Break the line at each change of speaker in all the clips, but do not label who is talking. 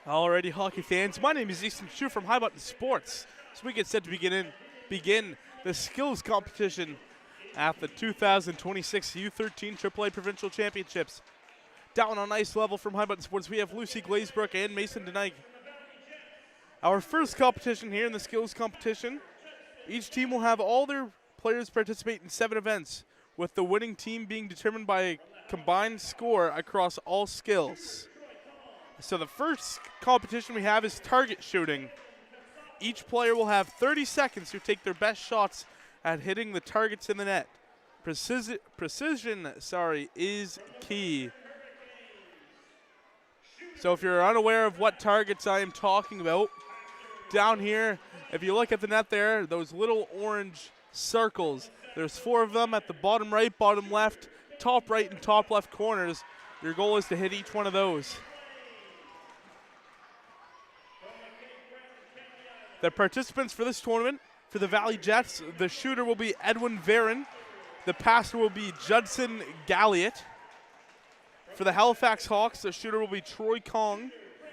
Alrighty, hockey fans. My name is Easton Chu from High Button Sports. So we get set to begin the skills competition at the 2026 U13 AAA Provincial Championships. Down on ice level from High Button Sports, we have Lucy Glazebrook and Mason Denike. Our first competition here in the skills competition, each team will have all their players participate in 7 events, with the winning team being determined by a combined score across all skills. So the first competition we have is target shooting. Each player will have 30 seconds to take their best shots at hitting the targets in the net. Precision is key. So if you're unaware of what targets I am talking about, down here, if you look at the net there, those little orange circles, there's 4 of them at the bottom right, bottom left, top right, and top left corners. Your goal is to hit each one of those. The participants for this tournament, for the Valley Jets, the shooter will be Edwin Varon. The passer will be Judson Galliot. For the Halifax Hawks, the shooter will be Troy Kong.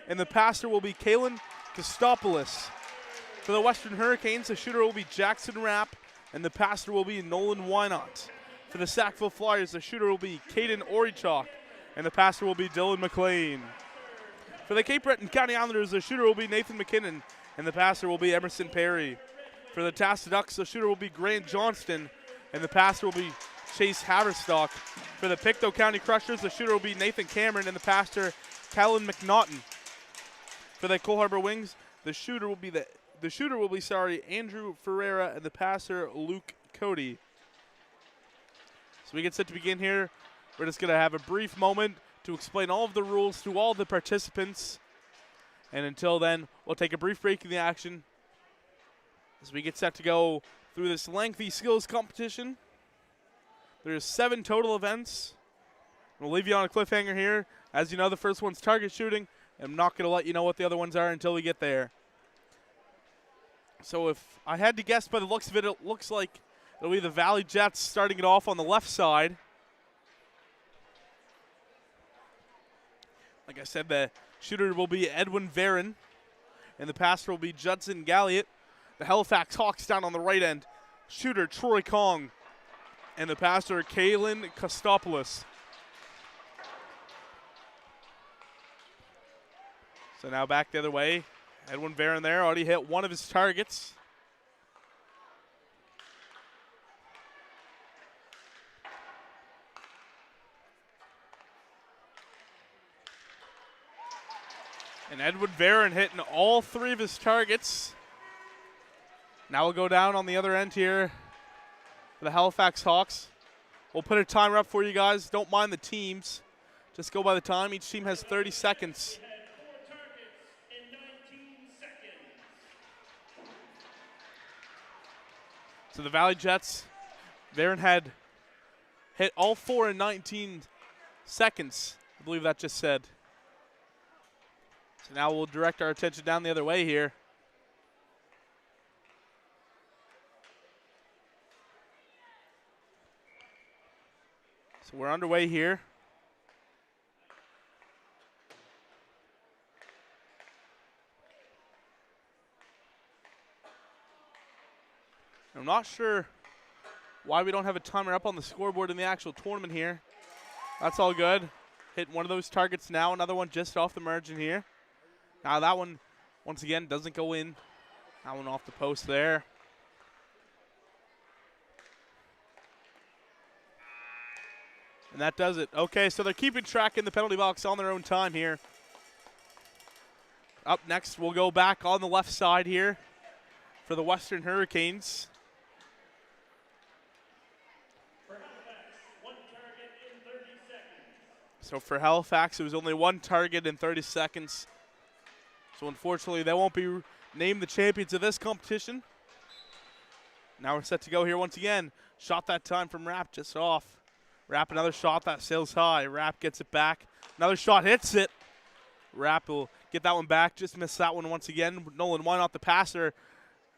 And the passer will be Kalen Kostopoulos. For the Western Hurricanes, the shooter will be Jackson Rapp. And the passer will be Nolan Wynot. For the Sackville Flyers, the shooter will be Caden Orichok. And the passer will be Dylan McLean. For the Cape Breton County Islanders, the shooter will be Nathan McKinnon. And the passer will be Emerson Perry. For the Tasta Ducks, the shooter will be Grant Johnston, and the passer will be Chase Haverstock. For the Pictou County Crushers, the shooter will be Nathan Cameron, and the passer Callan McNaughton. For the Cole Harbour Wings, the shooter will be Andrew Ferreira, and the passer Luke Cody. So we get set to begin here. We're just going to have a brief moment to explain all of the rules to all the participants. And until then, we'll take a brief break in the action as we get set to go through this lengthy skills competition. There's 7 total events. We'll leave you on a cliffhanger here. As you know, the first one's target shooting. I'm not going to let you know what the other ones are until we get there. So if I had to guess by the looks of it, it looks like it'll be the Valley Jets starting it off on the left side. Like I said, the shooter will be Edwin Varon, and the passer will be Judson Galliot. The Halifax Hawks down on the right end, shooter Troy Kong, and the passer Kalen Kostopoulos. So now back the other way. Edwin Varon there already hit one of his targets. And Edwin Varon hitting all 3 of his targets. Now we'll go down on the other end here for the Halifax Hawks. We'll put a timer up for you guys. Don't mind the teams. Just go by the time. Each team has 30 seconds. So the Valley Jets, Varon had hit all 4 in 19 seconds. I believe that just said. So now we'll direct our attention down the other way here. So we're underway here. I'm not sure why we don't have a timer up on the scoreboard in the actual tournament here. That's all good. Hit one of those targets now, another one just off the margin here. Now that one, once again, doesn't go in. That one off the post there. And that does it. Okay, so they're keeping track in the penalty box on their own time here. Up next, we'll go back on the left side here for the Western Hurricanes. So for Halifax, it was only 1 target in 30 seconds. So unfortunately, they won't be named the champions of this competition. Now we're set to go here once again. Shot that time from Rapp just off. Rapp another shot that sails high. Rapp gets it back. Another shot hits it. Rapp will get that one back. Just missed that one once again. Nolan Wynot, the passer.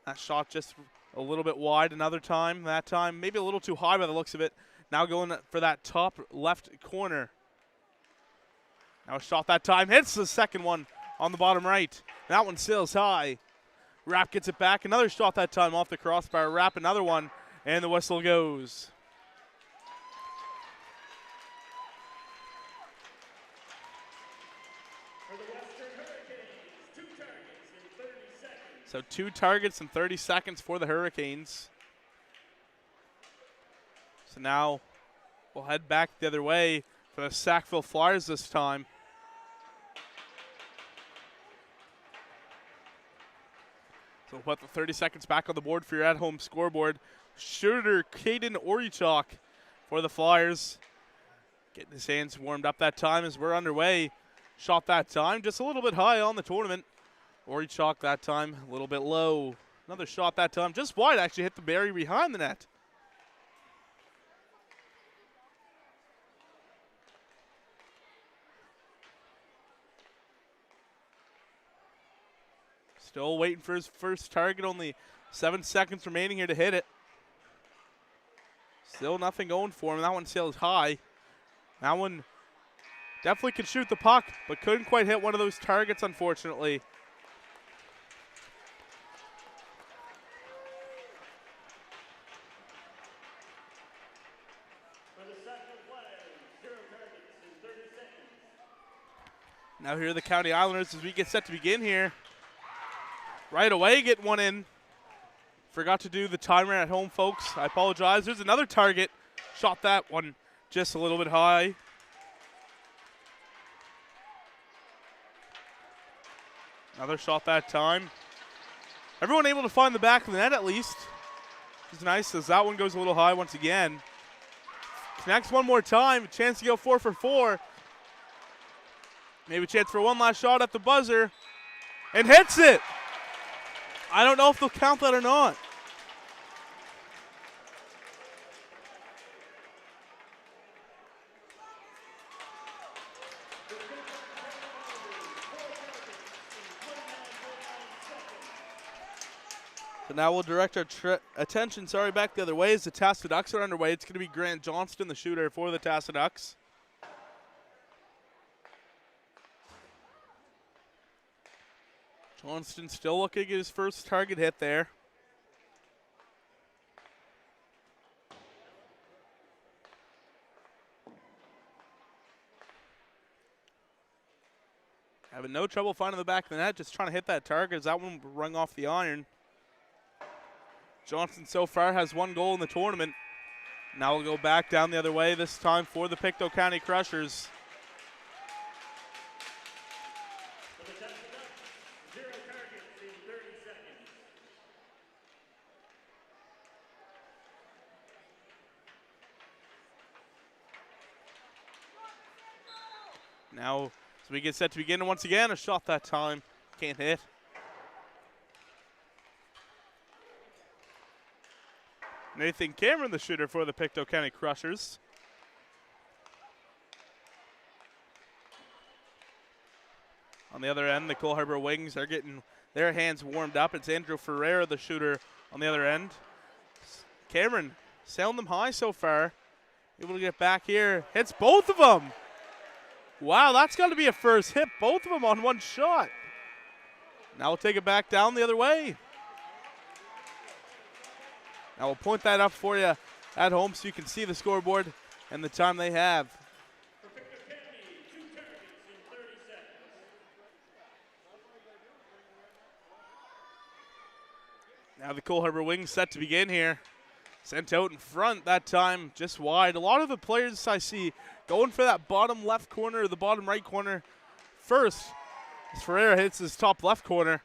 That shot just a little bit wide another time. That time maybe a little too high by the looks of it. Now going for that top left corner. Now a shot that time hits the second one on the bottom right. That one sails high. Rapp gets it back. Another shot that time off the crossbar. Rapp another one, and the whistle goes. So 2 targets in 30 seconds for the Hurricanes. So now we'll head back the other way for the Sackville Flyers this time. So we'll put the 30 seconds back on the board for your at-home scoreboard. Shooter Caden Orichok for the Flyers. Getting his hands warmed up that time as we're underway. Shot that time just a little bit high on the tournament. Orichok that time a little bit low. Another shot that time just wide, actually hit the barrier behind the net. Still waiting for his first target, only 7 seconds remaining here to hit it. Still nothing going for him. That one sails high. That one definitely could shoot the puck, but couldn't quite hit one of those targets, unfortunately. Now here are the County Islanders as we get set to begin here. Right away, get one in. Forgot to do the timer at home, folks. I apologize. There's another target. Shot that one just a little bit high. Another shot that time. Everyone able to find the back of the net at least. It's nice as that one goes a little high once again. Connects one more time. A chance to go 4 for 4. Maybe a chance for one last shot at the buzzer. And hits it. I don't know if they'll count that or not. So now we'll direct our attention, back the other way as the Tassa Ducks are underway. It's going to be Grant Johnston, the shooter for the Tassa Ducks. Johnston still looking at his first target hit there. Having no trouble finding the back of the net, just trying to hit that target as that one rung off the iron. Johnston so far has 1 goal in the tournament. Now we'll go back down the other way, this time for the Pictou County Crushers. Now, as we get set to begin once again, a shot that time. Can't hit. Nathan Cameron, the shooter for the Pictou County Crushers. On the other end, the Cole Harbour Wings are getting their hands warmed up. It's Andrew Ferreira, the shooter, on the other end. Cameron sailing them high so far. Able to get back here. Hits both of them. Wow, that's got to be a first. Hit both of them on one shot. Now we'll take it back down the other way. Now we'll point that up for you at home so you can see the scoreboard and the time they have. Now the Cole Harbour Wings set to begin here. Sent out in front that time, just wide. A lot of the players I see going for that bottom left corner or the bottom right corner first. As Ferreira hits his top left corner.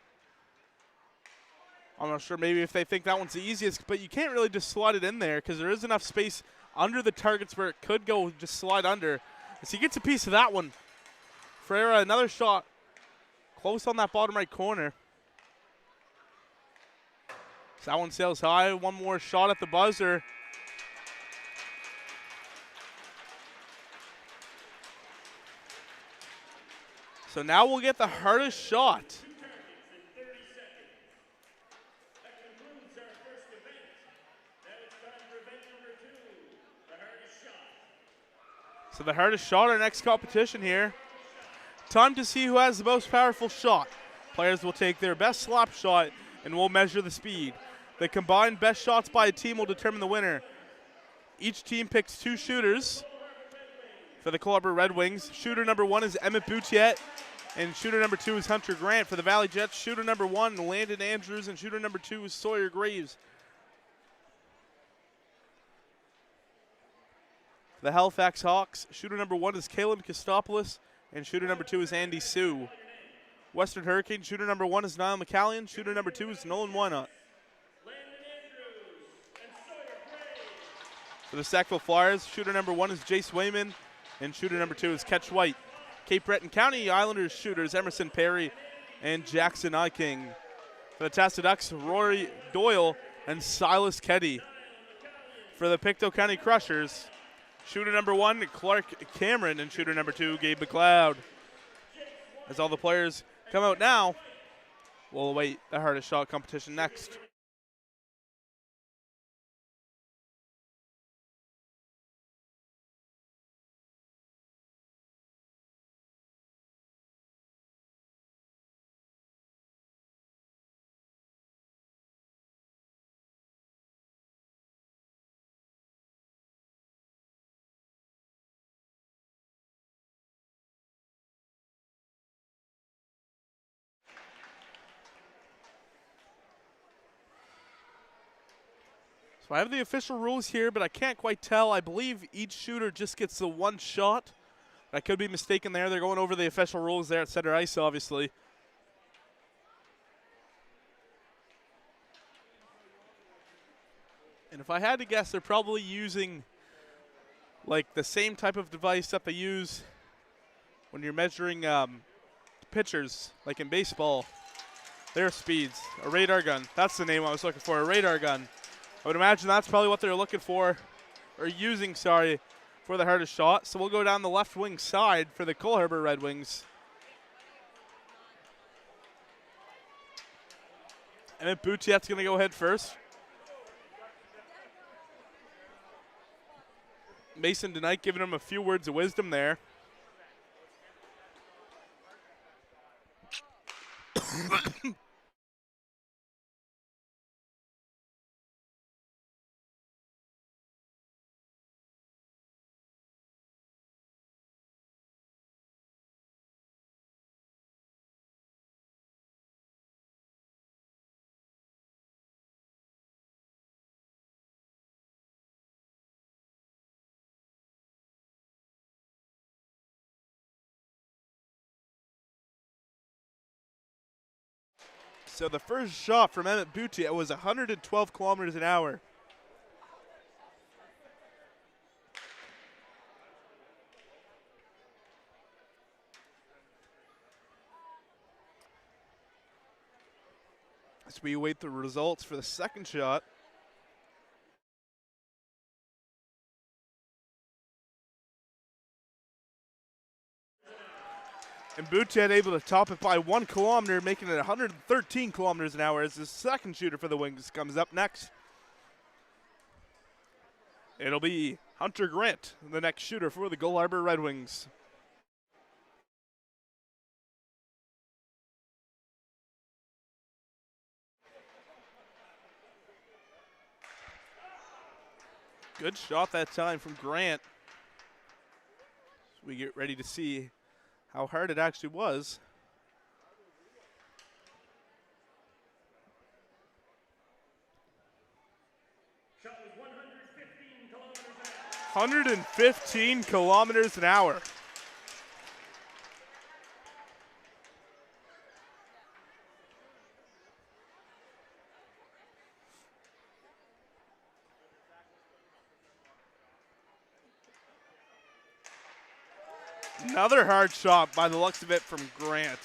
I'm not sure maybe if they think that one's the easiest, but you can't really just slide it in there because there is enough space under the targets where it could go just slide under. As he gets a piece of that one. Ferreira, another shot close on that bottom right corner. So that one sails high. One more shot at the buzzer. So now we'll get the hardest shot. So the hardest shot, our next competition here. Time to see who has the most powerful shot. Players will take their best slap shot and we'll measure the speed. The combined best shots by a team will determine the winner. Each team picks 2 shooters for the Cole Harbour Red Wings. Shooter number 1 is Emmett Boutiette, and shooter number 2 is Hunter Grant. For the Valley Jets, shooter number 1, Landon Andrews, and shooter number 2 is Sawyer Graves. For the Halifax Hawks, shooter number 1 is Kalen Kostopoulos, and shooter number 2 is Andy Sue. Western Hurricane, shooter number 1 is Niall McCallion, shooter number 2 is Nolan Wynot. For the Sackville Flyers, shooter number 1 is Jace Wayman, and shooter number 2 is Ketch White. Cape Breton County Islanders shooters Emerson Perry and Jackson Iking. For the Tassa Ducks, Rory Doyle and Silas Keddy. For the Pictou County Crushers, shooter number 1, Clark Cameron, and shooter number 2, Gabe McLeod. As all the players come out now, we'll await the hardest shot competition next. So I have the official rules here, but I can't quite tell. I believe each shooter just gets the 1 shot. I could be mistaken there. They're going over the official rules there at center ice, obviously. And if I had to guess, they're probably using like the same type of device that they use when you're measuring pitchers, like in baseball. Their speeds, a radar gun. That's the name I was looking for, a radar gun. I would imagine that's probably what they're looking for, or using, sorry, for the hardest shot. So we'll go down the left wing side for the Cole Harbour Red Wings. And then Boutiette's going to go ahead first. Mason Denight giving him a few words of wisdom there. So the first shot from Emmett Boutiette was 112 kilometers an hour. As we await the results for the second shot. And Boutiette able to top it by 1 kilometer, making it 113 kilometers an hour as the second shooter for the Wings comes up next. It'll be Hunter Grant, the next shooter for the Cole Harbour Red Wings. Good shot that time from Grant. So we get ready to see how hard it actually was.
Shot was 115 kilometers an hour.
115 kilometers an hour. Another hard shot by the looks of it from Grant.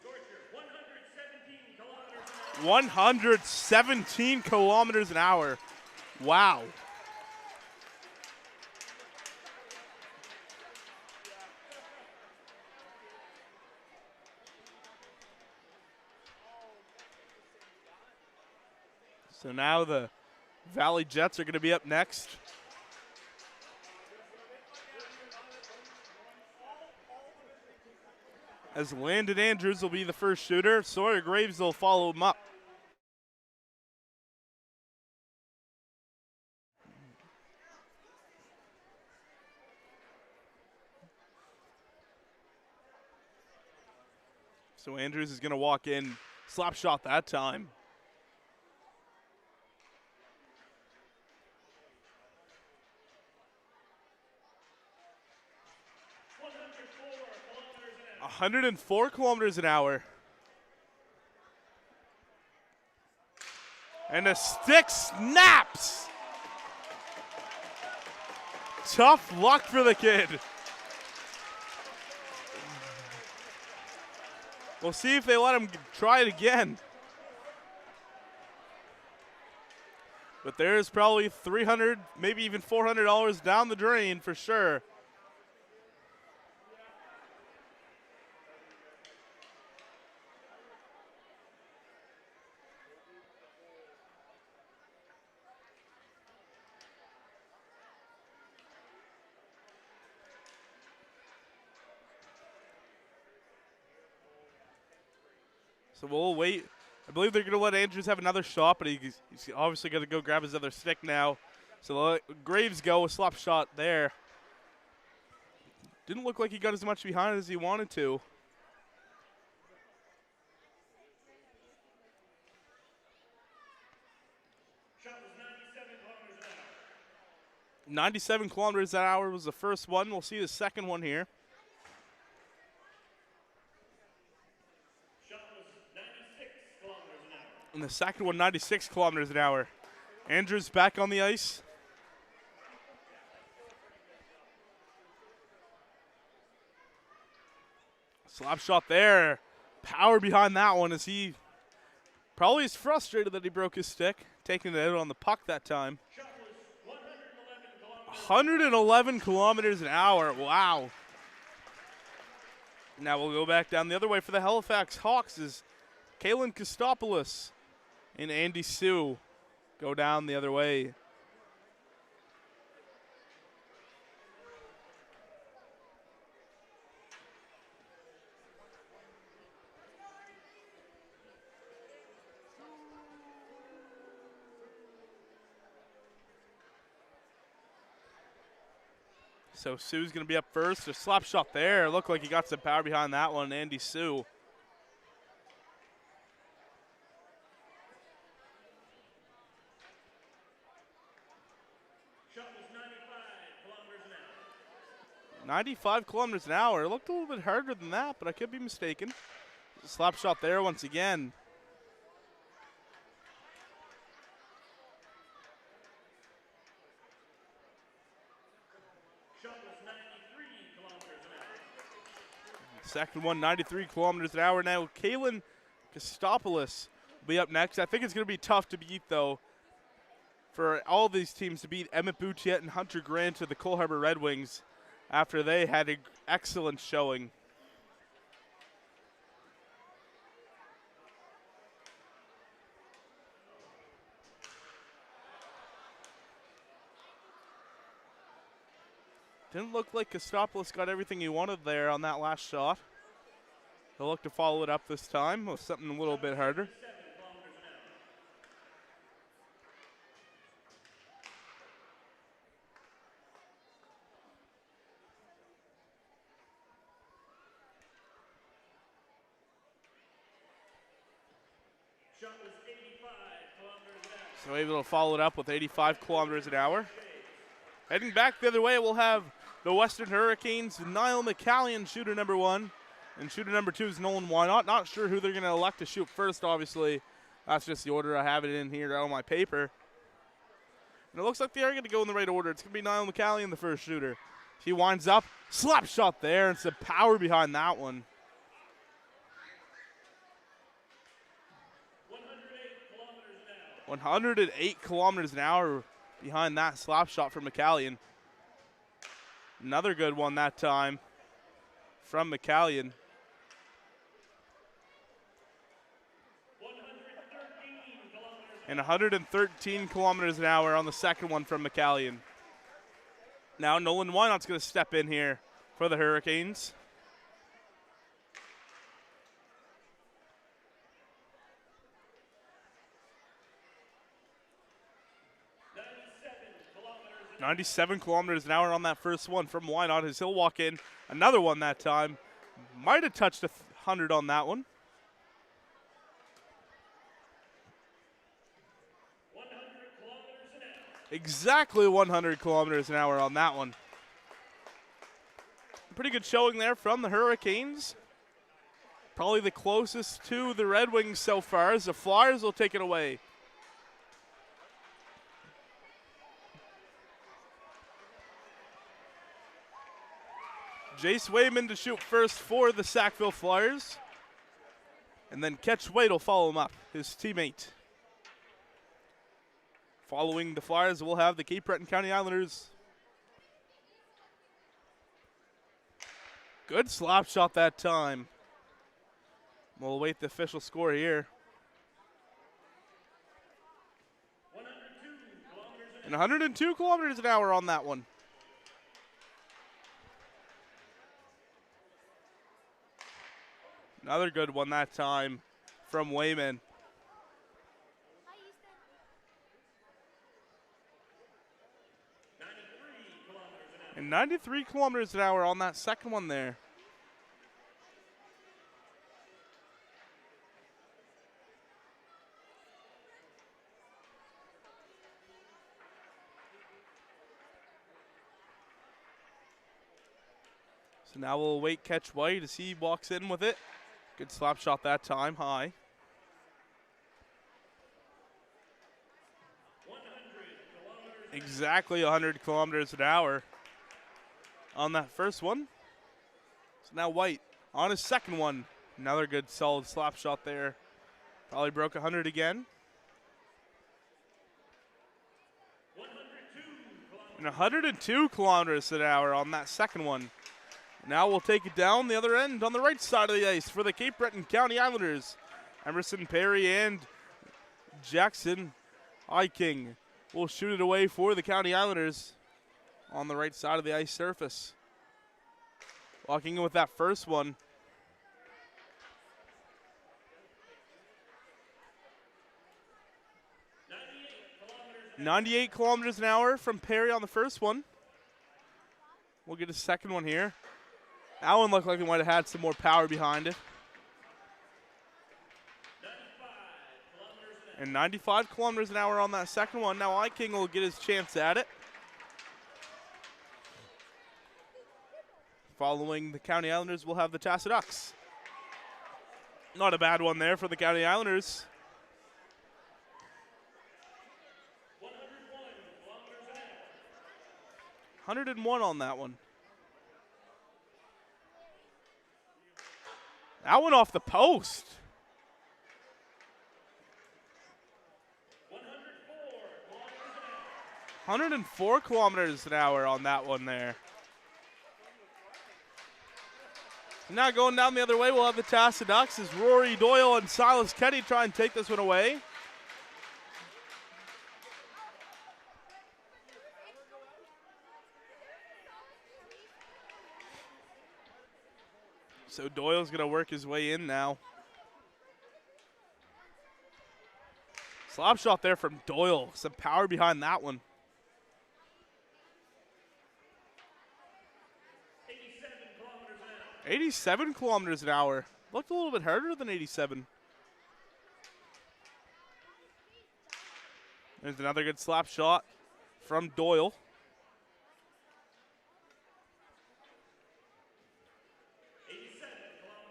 Scorcher, 117 kilometers an hour.
117 kilometers an hour. Wow. So now the Valley Jets are going to be up next. As Landon Andrews will be the first shooter. Sawyer Graves will follow him up. So Andrews is going to walk in, slap shot that time.
kilometers
104 kilometers an hour. And the stick snaps. Tough luck for the kid. We'll see if they let him try it again. But there's probably $300, maybe even $400 down the drain for sure. So we'll wait. I believe they're going to let Andrews have another shot, but he's obviously going to go grab his other stick now. So they'll let Graves go, a slap shot there. Didn't look like he got as much behind as he wanted to.
Shot was 97 kilometers an hour.
97 kilometers an hour was the first one. We'll see the second one here.
Shot was 96 kilometers an hour.
And the second one, 96 kilometers an hour. Andrews back on the ice. Slap shot there. Power behind that one as he probably is frustrated that he broke his stick, taking it out on the puck that time.
Shot was 111 kilometers.
111 kilometers an hour. Wow. Now we'll go back down the other way for the Halifax Hawks as Kalen Kostopoulos and Andy Sue go down the other way. So Sue's going to be up first. A slap shot there. Looked like he got some power behind that one, Andy Sue.
Shot was 95 kilometers an hour.
95 kilometers an hour. It looked a little bit harder than that, but I could be mistaken. Slap shot there once again.
Shot was 93 kilometers an hour.
Second one, 93 kilometers an hour. Now, Kalen Kostopoulos will be up next. I think it's going to be tough to beat, though, for all these teams to beat Emmett Boutiette and Hunter Grant of the Cole Harbour Red Wings after they had an excellent showing. Didn't look like Kostopoulos got everything he wanted there on that last shot. He'll look to follow it up this time with something a little bit harder.
7 kilometers an hour. Shot was 85 kilometers an hour.
So able to follow it up with 85 kilometers an hour. Heading back the other way, we'll have the Western Hurricanes, Niall McCallion, shooter number 1. And shooter number 2 is Nolan Wynot. Not sure who they're going to elect to shoot first, obviously. That's just the order I have it in here on my paper. And it looks like they are going to go in the right order. It's going to be Niall McCallion, the first shooter. He winds up, slap shot there, and some power behind that one. 108 kilometers an hour behind that slap shot from McCallion. Another good one that time from McCallion.
113 kilometers
And 113 kilometers an hour on the second one from McCallion. Now Nolan Wynot's going to step in here for the Hurricanes.
kilometers
97 kilometers an hour on that first one from Wynot as he'll walk in. Another one that time. Might have touched 100 on that one.
100 kilometers an hour.
Exactly 100 kilometers an hour on that one. Pretty good showing there from the Hurricanes. Probably the closest to the Red Wings so far as the Flyers will take it away. Jace Wayman to shoot first for the Sackville Flyers. And then Ketch Wade will follow him up, his teammate. Following the Flyers, we'll have the Cape Breton County Islanders. Good slap shot that time. We'll await the official score here. 102 kilometers an hour on that one. Another good one that time from Wayman. And 93 kilometers an hour on that second one there. So now we'll wait Ketch White as he walks in with it. Good slap shot that time, high.
100
Exactly 100 kilometers an hour on that first one. So now White on his second one. Another good solid slap shot there. Probably broke 100 again.
102
And 102 kilometers an hour on that second one. Now we'll take it down the other end on the right side of the ice for the Cape Breton County Islanders. Emerson Perry and Jackson Iking will shoot it away for the County Islanders on the right side of the ice surface. Walking in with that first one. 98 kilometers an hour from Perry on the first one. We'll get a second one here. That one looked like it might have had some more power behind it. And 95 kilometers an hour on that second one. Now Iking will get his chance at it. Following the County Islanders, we'll have the Tassa Ducks. Not a bad one there for the County Islanders. 101 on that one. That one off the post. 104 kilometers an hour on that one there. Now going down the other way, we'll have the Tassa Ducks as Rory Doyle and Silas Kenny try and take this one away. So Doyle's going to work his way in now. Slap shot there from Doyle. Some power behind that one. 87 kilometers an hour. Looked a little bit harder than 87. There's another good slap shot from Doyle.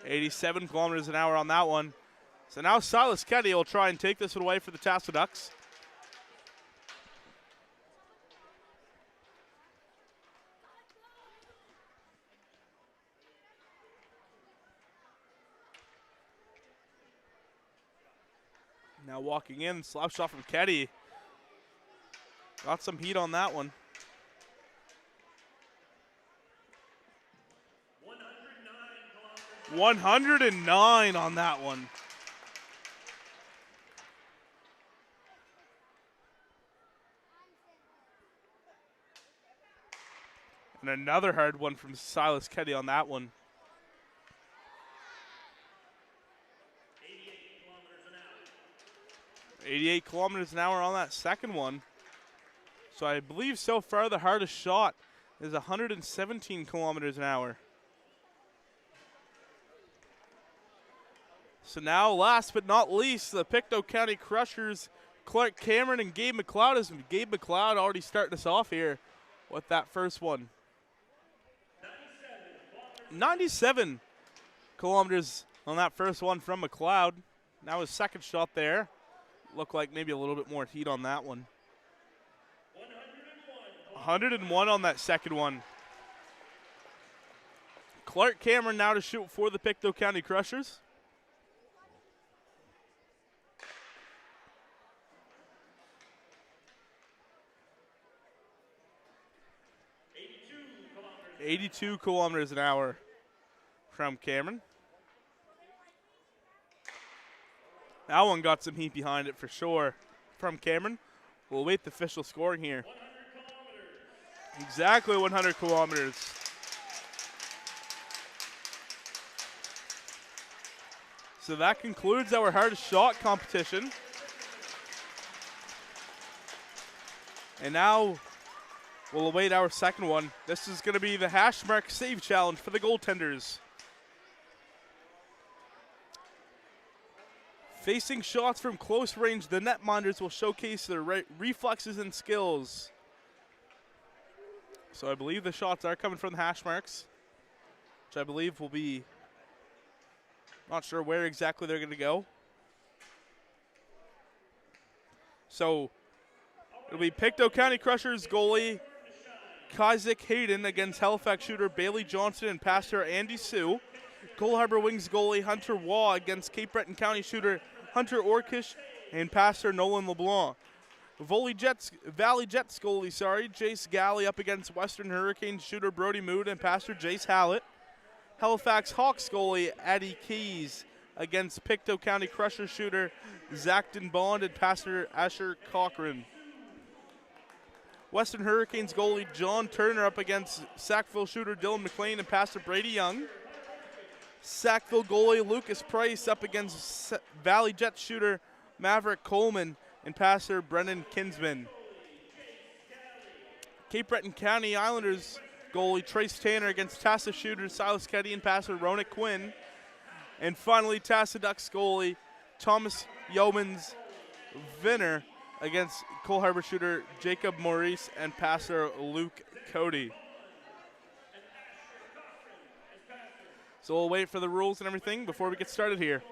87 kilometers an hour on that one. So now Silas Kenny will try and take this one away for the Tassa Ducks. Now walking in, slap shot from Keddy. Got some heat on that one. 109 on that one. And another hard one from Silas Keddy on that one. 88 kilometers an hour on that second one. So I believe so far the hardest shot is 117 kilometers an hour. So now, last but not least, the Pictou County Crushers, Clark Cameron and Gabe McLeod. Is Gabe McLeod already starting us off here with that first one. 97 kilometers on that first one from McLeod. Now his second shot there. Looked like maybe a little bit more heat on that one. 101 on that second one. Clark Cameron now to shoot for the Pictou County Crushers. .82 kilometers an hour from Cameron. That one got some heat behind it for sure from Cameron. We'll await the official scoring here. 100 exactly 100 kilometers. So that concludes our hardest shot competition. And now we'll await our second one. This is going to be the Hashmark Save Challenge for the goaltenders. Facing shots from close range, the netminders will showcase their reflexes and skills. So I believe the shots are coming from the Hashmarks, which I believe will be, not sure where exactly they're going to go. So it'll be Pictou County Crushers goalie Kazik Hayden against Halifax shooter Bailey Johnson and pastor Andy Sue. Cole Harbour Wings goalie Hunter Waugh against Cape Breton County shooter Hunter Orkish and pastor Nolan LeBlanc. Valley Jets goalie, Jace Galley up against Western Hurricanes shooter Brody Mood and pastor Jace Hallett. Halifax Hawks goalie Addie Keys against Pictou County Crusher shooter Zachton Bond and pastor Asher Cochran. Western Hurricanes goalie John Turner up against Sackville shooter Dylan McLean and pastor Brady Young. Sackville goalie Lucas Price up against Valley Jets shooter Maverick Coleman and pastor Brendan Kinsman. Cape Breton County Islanders goalie Trace Tanner against Tassa shooter Silas Keddy and pastor Ronick Quinn. And finally, Tassa Ducks goalie Thomas Yeomans Vinner against Cole Harbour shooter Jacob Maurice and pastor Luke Cody. So we'll wait for the rules and everything before we get started here.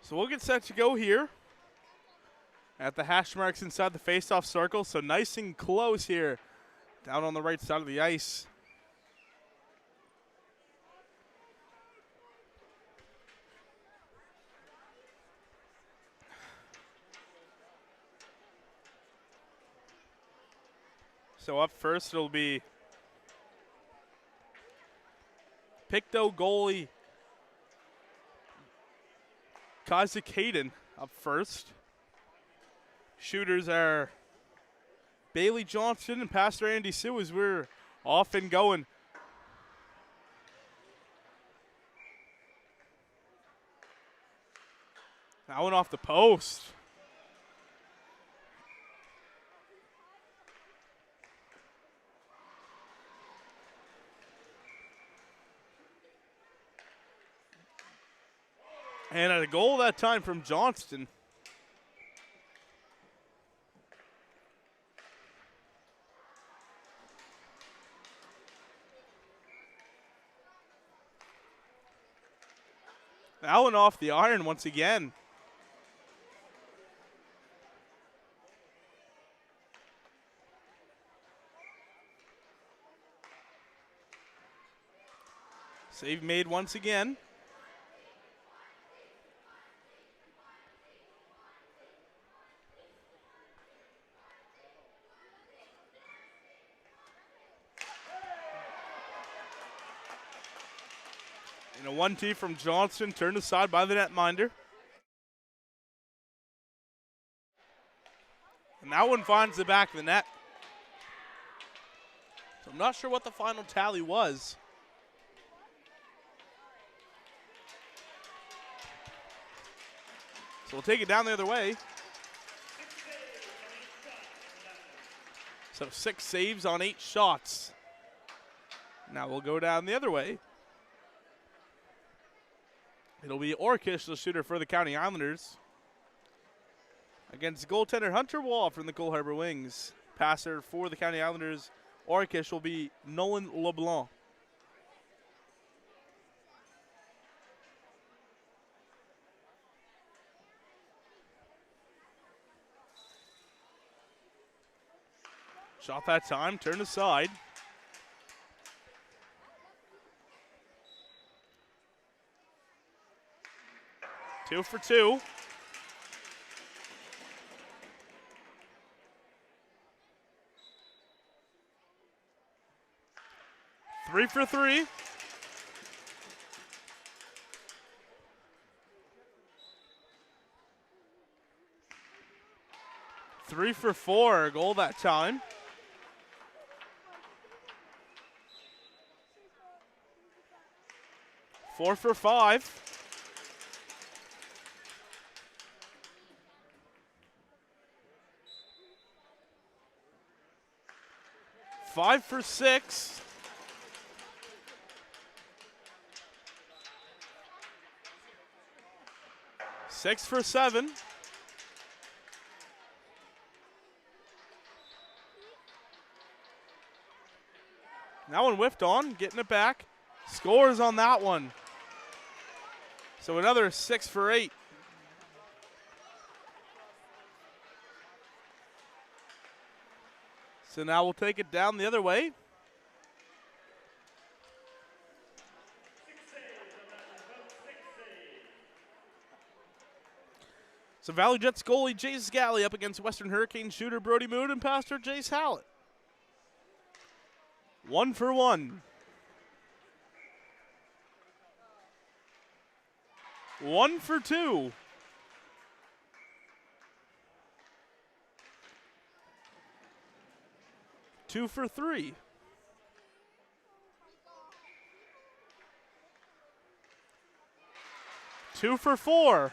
So we'll get set to go here at the hash marks inside the face-off circle. So nice and close here down on the right side of the ice. So up first it'll be Picto goalie Kazakaden up first. Shooters are Bailey Johnston and Pastor Andy Sue as we're off and going. That one off the post. And a goal that time from Johnston. That one off the iron once again. Save made once again. And a 1-2 from Johnston, turned aside by the netminder. And that one finds the back of the net. So I'm not sure what the final tally was. So we'll take it down the other way. So 6 saves on 8 shots. Now we'll go down the other way. It'll be Orkish, the shooter for the County Islanders, against goaltender Hunter Wall from the Cole Harbor Wings. Passer for the County Islanders, Orkish, will be Nolan LeBlanc. Shot that time, turned aside. Two for two. Three for three. Three for four, goal that time. Four for five. Five for six. Six for seven. That one whiffed on, getting it back. Scores on that one. So another 6 for 8. So now we'll take it down the other way. So Valley Jets goalie Jace Galley up against Western Hurricane shooter Brody Mood and Pastor Jace Hallett. 1 for 1. 1 for 2. 2 for 3. 2 for 4.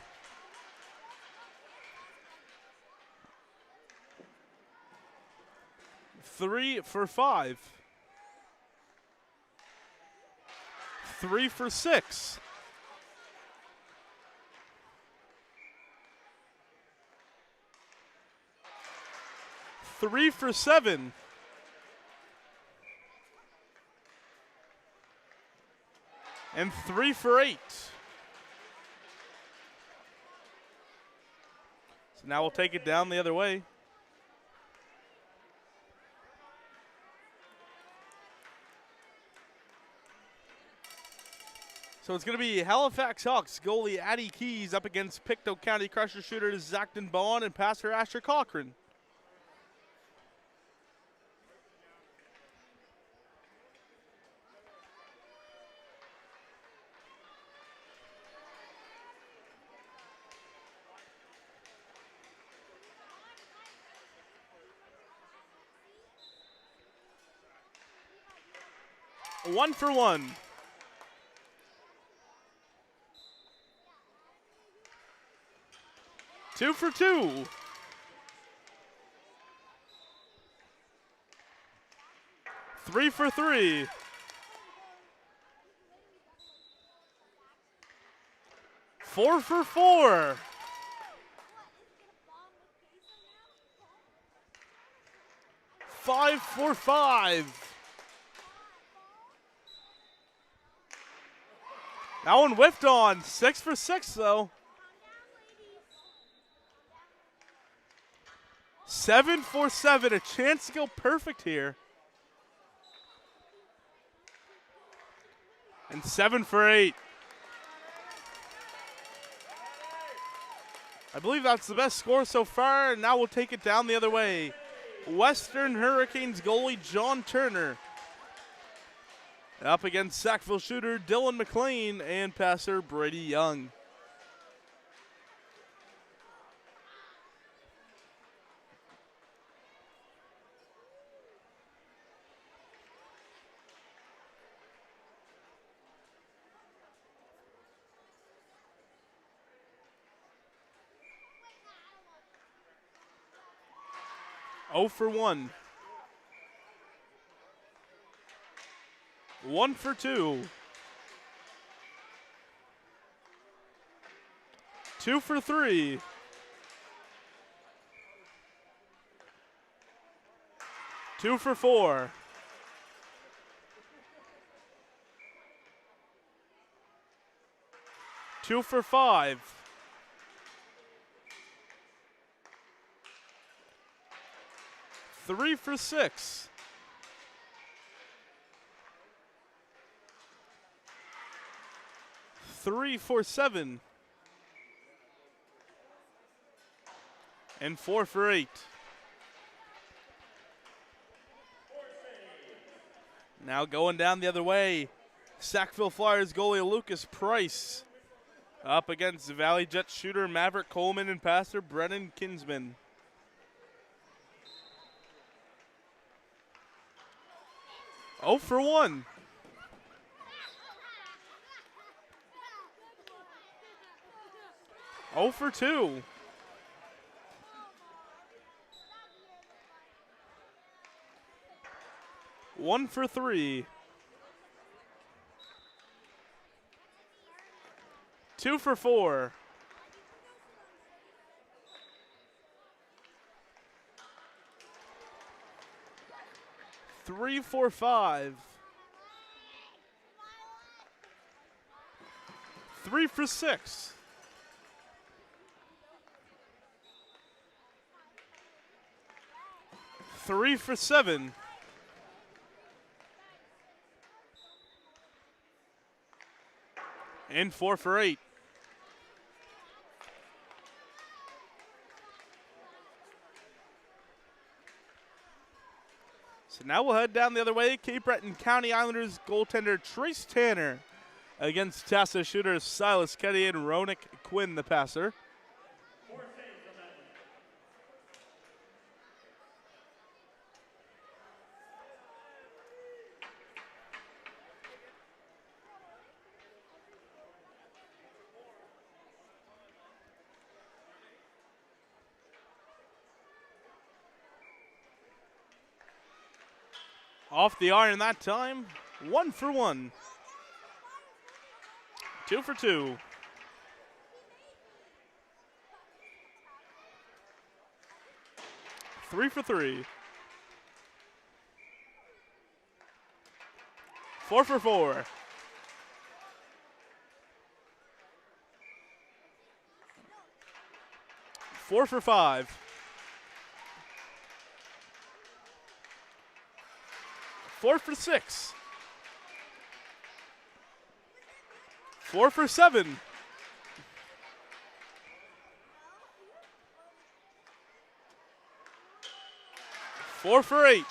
3 for 5. 3 for 6. 3 for 7. And 3 for 8. So now we'll take it down the other way. So it's going to be Halifax Hawks goalie Addie Keys up against Pictou County Crusher shooters Zachdon Bowen and passer Asher Cochran. One for one. Two for two. Three for three. Four for four. Five for five. That one whiffed on. 6 for 6 though. 7 for 7. A chance to go perfect here. And 7 for 8. I believe that's the best score so far, and now we'll take it down the other way. Western Hurricanes goalie John Turner up against Sackville shooter Dylan McLean and passer Brady Young. Oh for 1. 1 for 2. 2 for 3. 2 for 4. 2 for 5. 3 for 6. 3 for 7. And 4 for 8. Now going down the other way, Sackville Flyers goalie Lucas Price up against Valley Jets shooter Maverick Coleman and passer Brennan Kinsman. Oh for 1. 0 for 2. 1 for 3. 2 for 4. 3 for 5. 3 for 6. 3 for 7. And 4 for 8. So now we'll head down the other way. Cape Breton County Islanders goaltender Trace Tanner against Tassa shooters Silas Keddy and Ronick Quinn, the passer. Off the iron that time. 1 for 1. 2 for 2. 3 for 3. 4 for 4. 4 for 5. 4 for 6. 4 for 7. 4 for 8.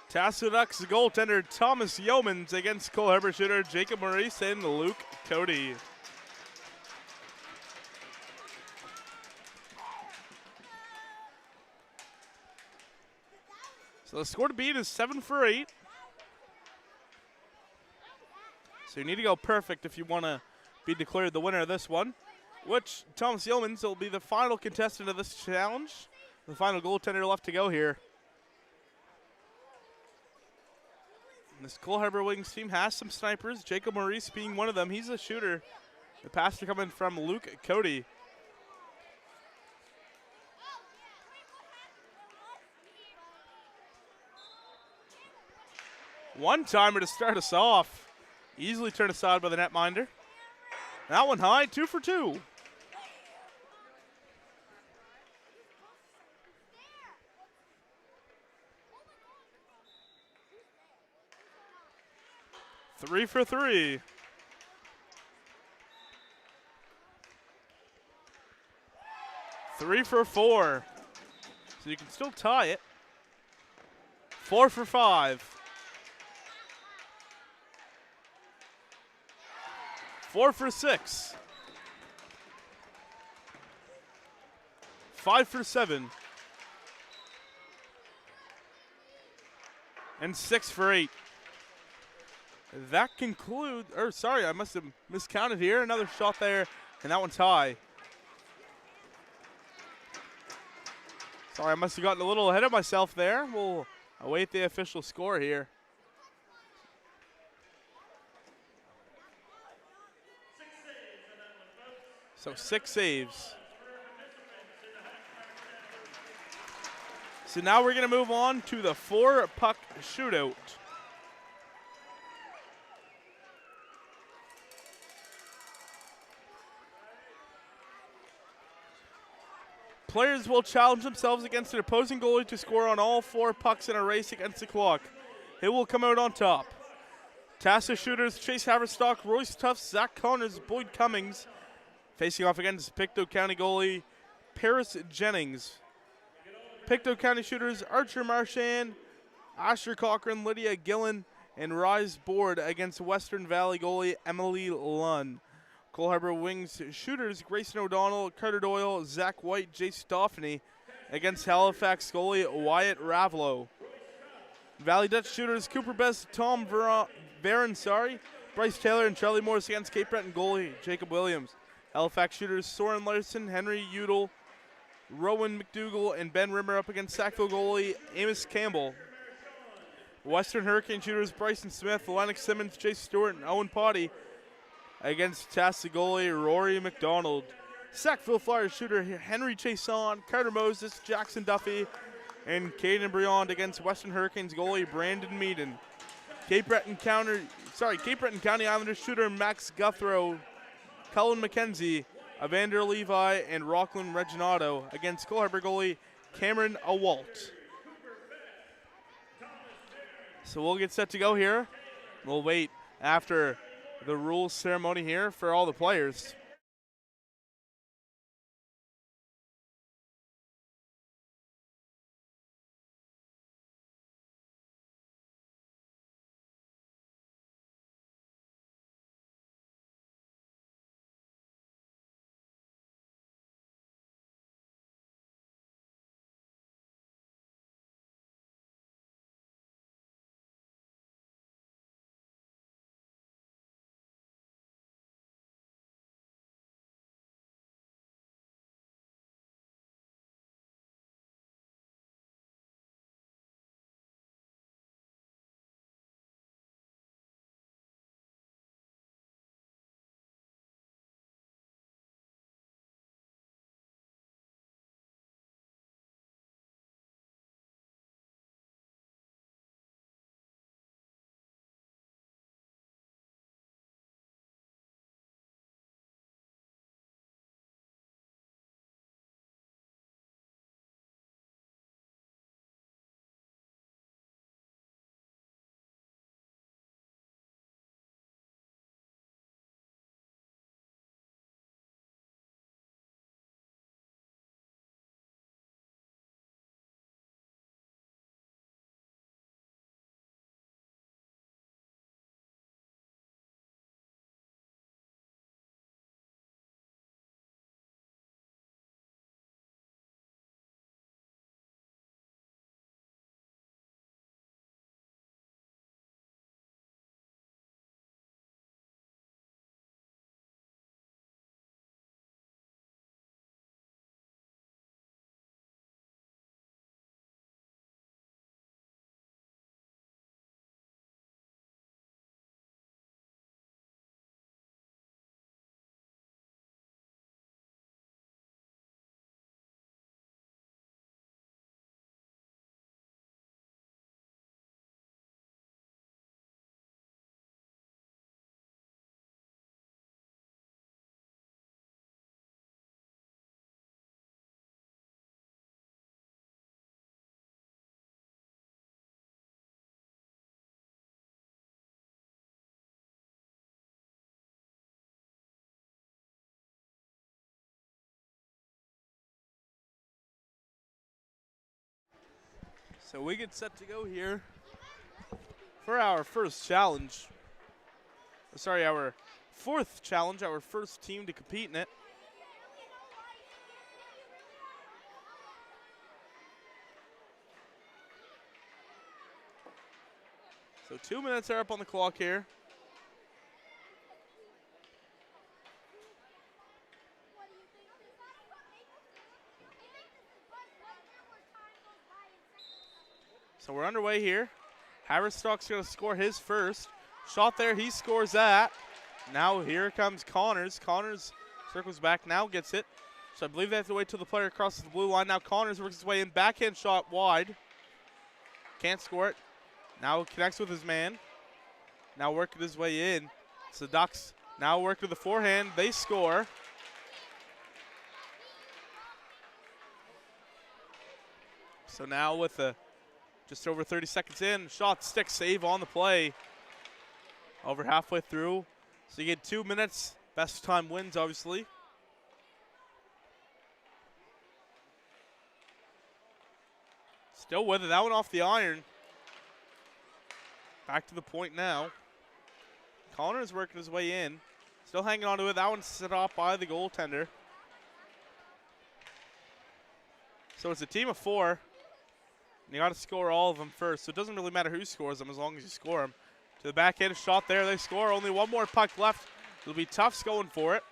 Tasso Ducks goaltender Thomas Yeomans against Cole Harbour shooter Jacob Maurice and Luke Cody. So the score to beat is 7 for 8. So you need to go perfect if you want to be declared the winner of this one, which Thomas Yeomans will be the final contestant of this challenge. The final goaltender left to go here. This Cole Harbour Wings team has some snipers, Jacob Maurice being one of them. He's a shooter. The pass coming from Luke Cody. One-timer to start us off. Easily turned aside by the netminder. That one high, 2 for 2. Three for 3. 3 for 4. So you can still tie it. 4 for 5. 4 for 6. 5 for 7. And 6 for 8. That concludes, I must have miscounted here. Another shot there, and that one's high. Sorry, I must have gotten a little ahead of myself there. We'll await the official score here. So 6 saves. So now we're going to move on to the 4-puck shootout. Players will challenge themselves against an opposing goalie to score on all 4 pucks in a race against the clock. Who will come out on top? Tasso shooters Chase Haverstock, Royce Tufts, Zach Connors, Boyd Cummings, facing off against Pictou County goalie Paris Jennings. Pictou County shooters Archer Marchand, Asher Cochran, Lydia Gillen, and Rise Board against Western Valley goalie Emily Lunn. Cole Harbour Wings shooters Grayson O'Donnell, Carter Doyle, Zach White, Jace Stoffany against Halifax goalie Wyatt Ravelo. Valley Dutch shooters Cooper Best, Tom Barron, Bryce Taylor and Charlie Morris against Cape Breton goalie Jacob Williams. Halifax shooters Soren Larson, Henry Udall, Rowan McDougall, and Ben Rimmer up against Sackville goalie Amos Campbell. Western Hurricane shooters Bryson Smith, Lennox Simmons, Chase Stewart, and Owen Potty against Tassie goalie Rory McDonald. Sackville Flyers shooter Henry Chason, Carter Moses, Jackson Duffy, and Caden Briand against Western Hurricanes goalie Brandon Meaden. Cape Breton County Islanders shooter Max Guthrow, Cullen McKenzie, Evander Levi, and Rockland Reginato against Cole Harbour goalie Cameron Awalt. So we'll get set to go here. We'll wait after the rules ceremony here for all the players. So we get set to go here for our first challenge. Sorry, our fourth challenge, our first team to compete in it. So 2 minutes are up on the clock here. So we're underway here. Haverstock's going to score his first. Shot there, he scores that. Now here comes Connors. Connors circles back, now gets it. So I believe they have to wait till the player crosses the blue line. Now Connors works his way in, backhand shot wide. Can't score it. Now connects with his man. Now working his way in. So Ducks now work with the forehand. They score. So now with just over 30 seconds in, shot, stick, save on the play. Over halfway through. So you get 2 minutes. Best time wins, obviously. Still with it. That one off the iron. Back to the point now. Connors working his way in. Still hanging on to it. That one's set off by the goaltender. So it's a team of 4. And you got to score all of them first. So it doesn't really matter who scores them as long as you score them. To the backhand shot there. They score. Only one more puck left. It'll be Tufts going for it.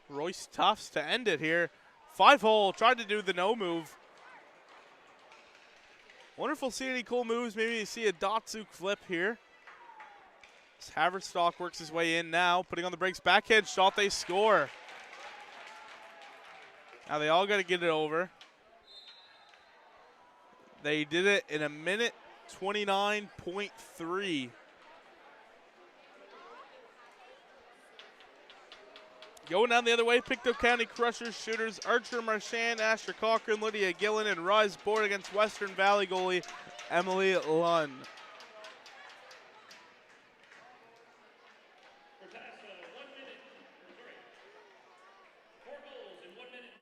Royce Tufts to end it here. 5-hole. Tried to do the no move. Wonder if we'll see any cool moves. Maybe you see a Datsuk flip here. As Haverstock works his way in now. Putting on the brakes. Backhand shot. They score. Now they all got to get it over. They did it in 1:29.3. Going down the other way, Pictou County Crushers shooters Archer Marchand, Asher Cochran, Lydia Gillen, and Rise Board against Western Valley goalie Emily Lund.
For pass, 1 minute. 4 goals in 1 minute.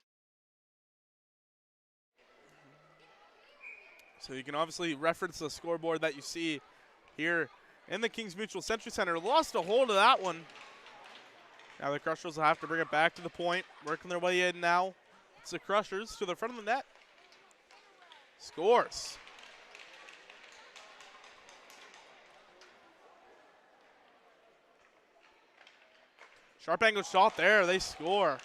So you can obviously reference the scoreboard that you see here in the Kings Mutual Century Center. Lost a hold of that one. Now the Crushers will have to bring it back to the point. Working their way in now. It's the Crushers to the front of the net. Scores. Sharp angle shot there. They score.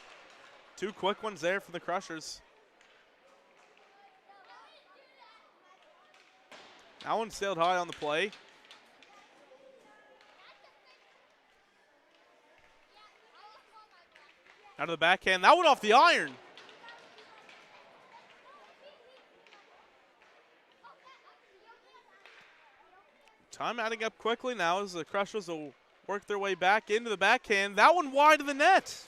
2 quick ones there for the Crushers. That one sailed high on the play. Out of the backhand. That one off the iron. Time adding up quickly now as the Crushers will work their way back into the backhand. That one wide of the net.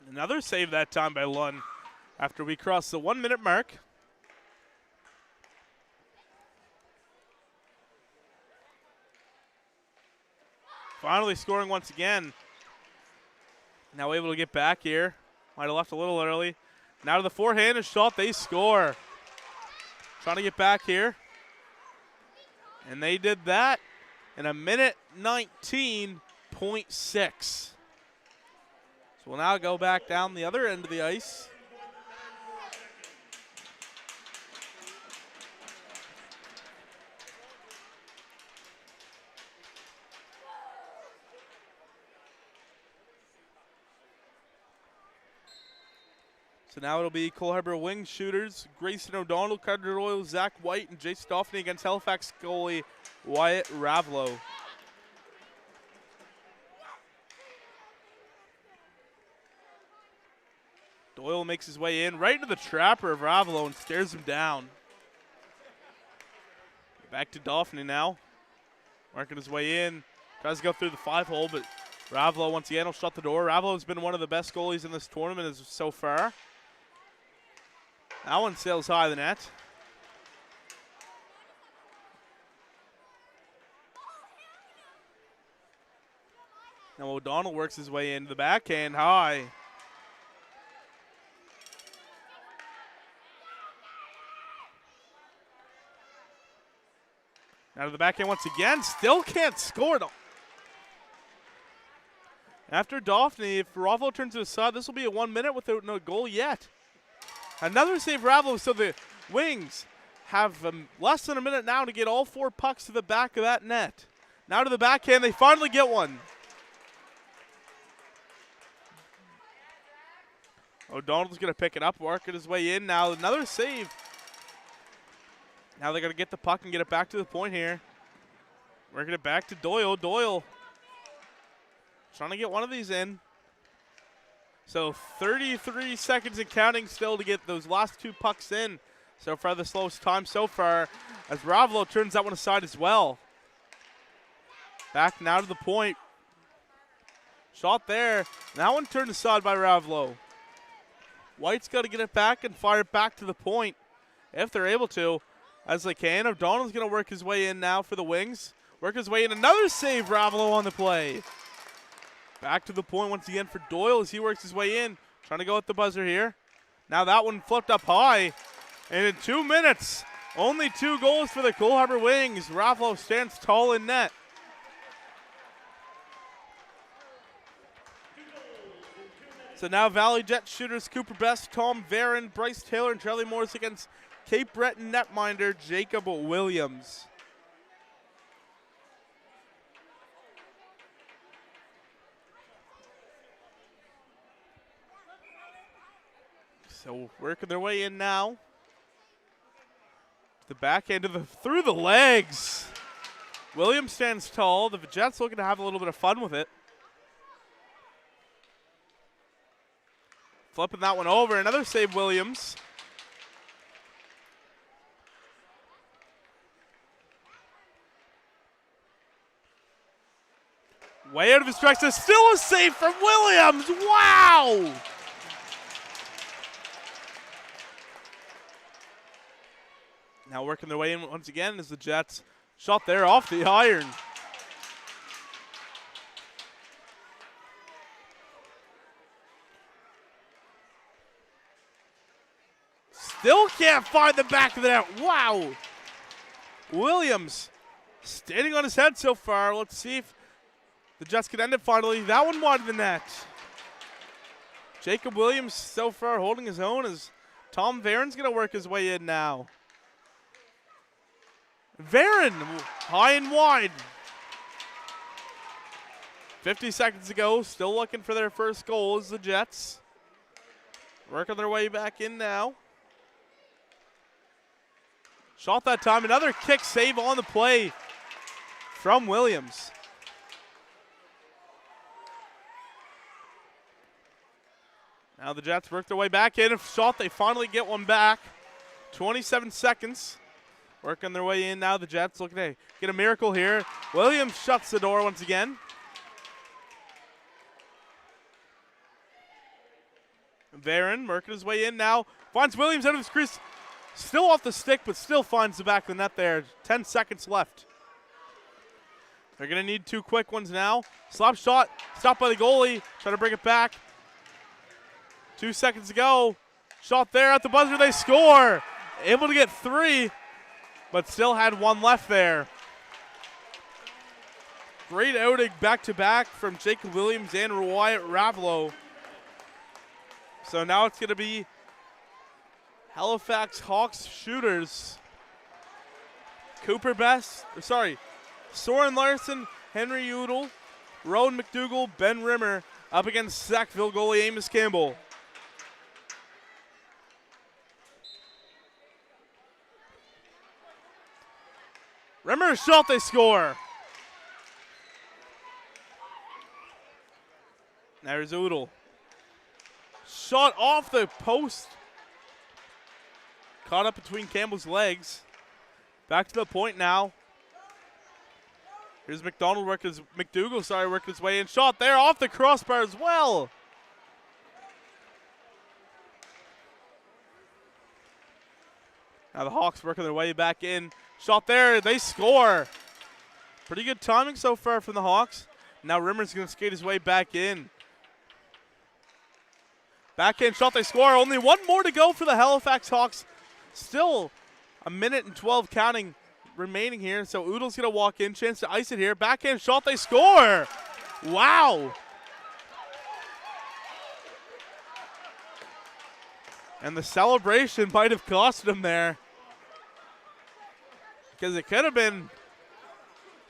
Another save that time by Lund after we cross the 1 minute mark. Finally scoring once again. Now able to get back here. Might have left a little early. Now to the forehand shot, they score. Trying to get back here. And they did that in 1:19.6. So we'll now go back down the other end of the ice. So now it'll be Cole Harbour wing shooters, Grayson O'Donnell, Carter Doyle, Zach White, and Jace Dauphin against Halifax goalie Wyatt Ravlo. Doyle makes his way in right into the trapper of Ravlo and stares him down. Back to Dauphin now. Working his way in. Tries to go through the 5-hole, but Ravlo once again will shut the door. Ravlo's been one of the best goalies in this tournament so far. That one sails high the net. Now O'Donnell works his way into the backhand high. Now to the backhand once again. Still can't score. After Daphne, if Ravelo turns to the side, this will be a 1 minute without no goal yet. Another save Ravelo, so the Wings have less than a minute now to get all 4 pucks to the back of that net. Now to the backhand, they finally get one. O'Donnell's going to pick it up, working his way in. Now another save. Now they're going to get the puck and get it back to the point here. Working it back to Doyle. Doyle trying to get one of these in. So 33 seconds and counting still to get those last 2 pucks in. So far the slowest time so far as Ravelo turns that one aside as well. Back now to the point. Shot there. That one turned aside by Ravelo. White's got to get it back and fire it back to the point if they're able to, as they can. O'Donnell's going to work his way in now for the Wings. Work his way in. Another save, Ravelo on the play. Back to the point once again for Doyle as he works his way in. Trying to go at the buzzer here. Now that one flipped up high. And in 2 minutes, only 2 goals for the Cole Harbour Wings. Ravelo stands tall in net. So now Valley Jet shooters Cooper Best, Tom Varon, Bryce Taylor, and Charlie Morris against Cape Breton netminder Jacob Williams. So working their way in now. The back end of through the legs. Williams stands tall. The Jets looking to have a little bit of fun with it. Flipping that one over. Another save, Williams. Way out of his strikes. There's still a save from Williams. Wow! Now working their way in once again as the Jets shot there off the iron. Still can't find the back of the net. Wow. Williams standing on his head so far. Let's see if the Jets can end it finally. That one wide of the net. Jacob Williams so far holding his own as Tom Varon's going to work his way in now. Varon, high and wide. 50 seconds to go, still looking for their first goal as the Jets. Working their way back in now. Shot that time, another kick save on the play from Williams. Now the Jets work their way back in. If shot, they finally get one back. 27 seconds. Working their way in now. The Jets looking to get a miracle here. Williams shuts the door once again. Varon working his way in now. Finds Williams out of his crease. Still off the stick, but still finds the back of the net there. 10 seconds left. They're going to need 2 quick ones now. Slap shot. Stopped by the goalie. Trying to bring it back. 2 seconds to go. Shot there at the buzzer. They score. Able to get 3. But still had 1 left there. Great outing back-to-back from Jacob Williams and Wyatt Ravelo. So now it's going to be Halifax Hawks shooters. Soren Larson, Henry Udall, Rowan McDougall, Ben Rimmer up against Sackville goalie Amos Campbell. Rimmer shot, they score. There's Udall. Shot off the post. Caught up between Campbell's legs. Back to the point now. Here's McDougall working his way in. Shot there off the crossbar as well. Now the Hawks working their way back in. Shot there, they score. Pretty good timing so far from the Hawks. Now Rimmer's going to skate his way back in. Backhand shot, they score. Only one more to go for the Halifax Hawks. Still a minute and 12 counting remaining here. So Oodle's going to walk in, chance to ice it here. Backhand shot, they score. Wow. And the celebration might have cost him there, because it could have been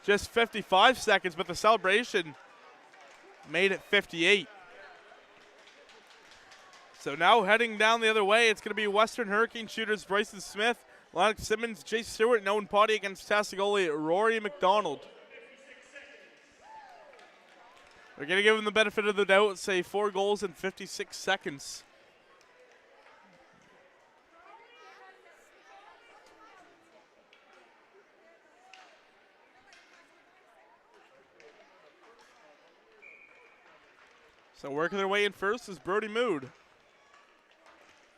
just 55 seconds, but the celebration made it 58. So now heading down the other way, it's going to be Western Hurricane shooters Bryson Smith, Lennox Simmons, Chase Stewart, and Owen Potty against Tassagoli, Rory McDonald. We're going to give him the benefit of the doubt, say 4 goals in 56 seconds. So working their way in first is Brody Mood.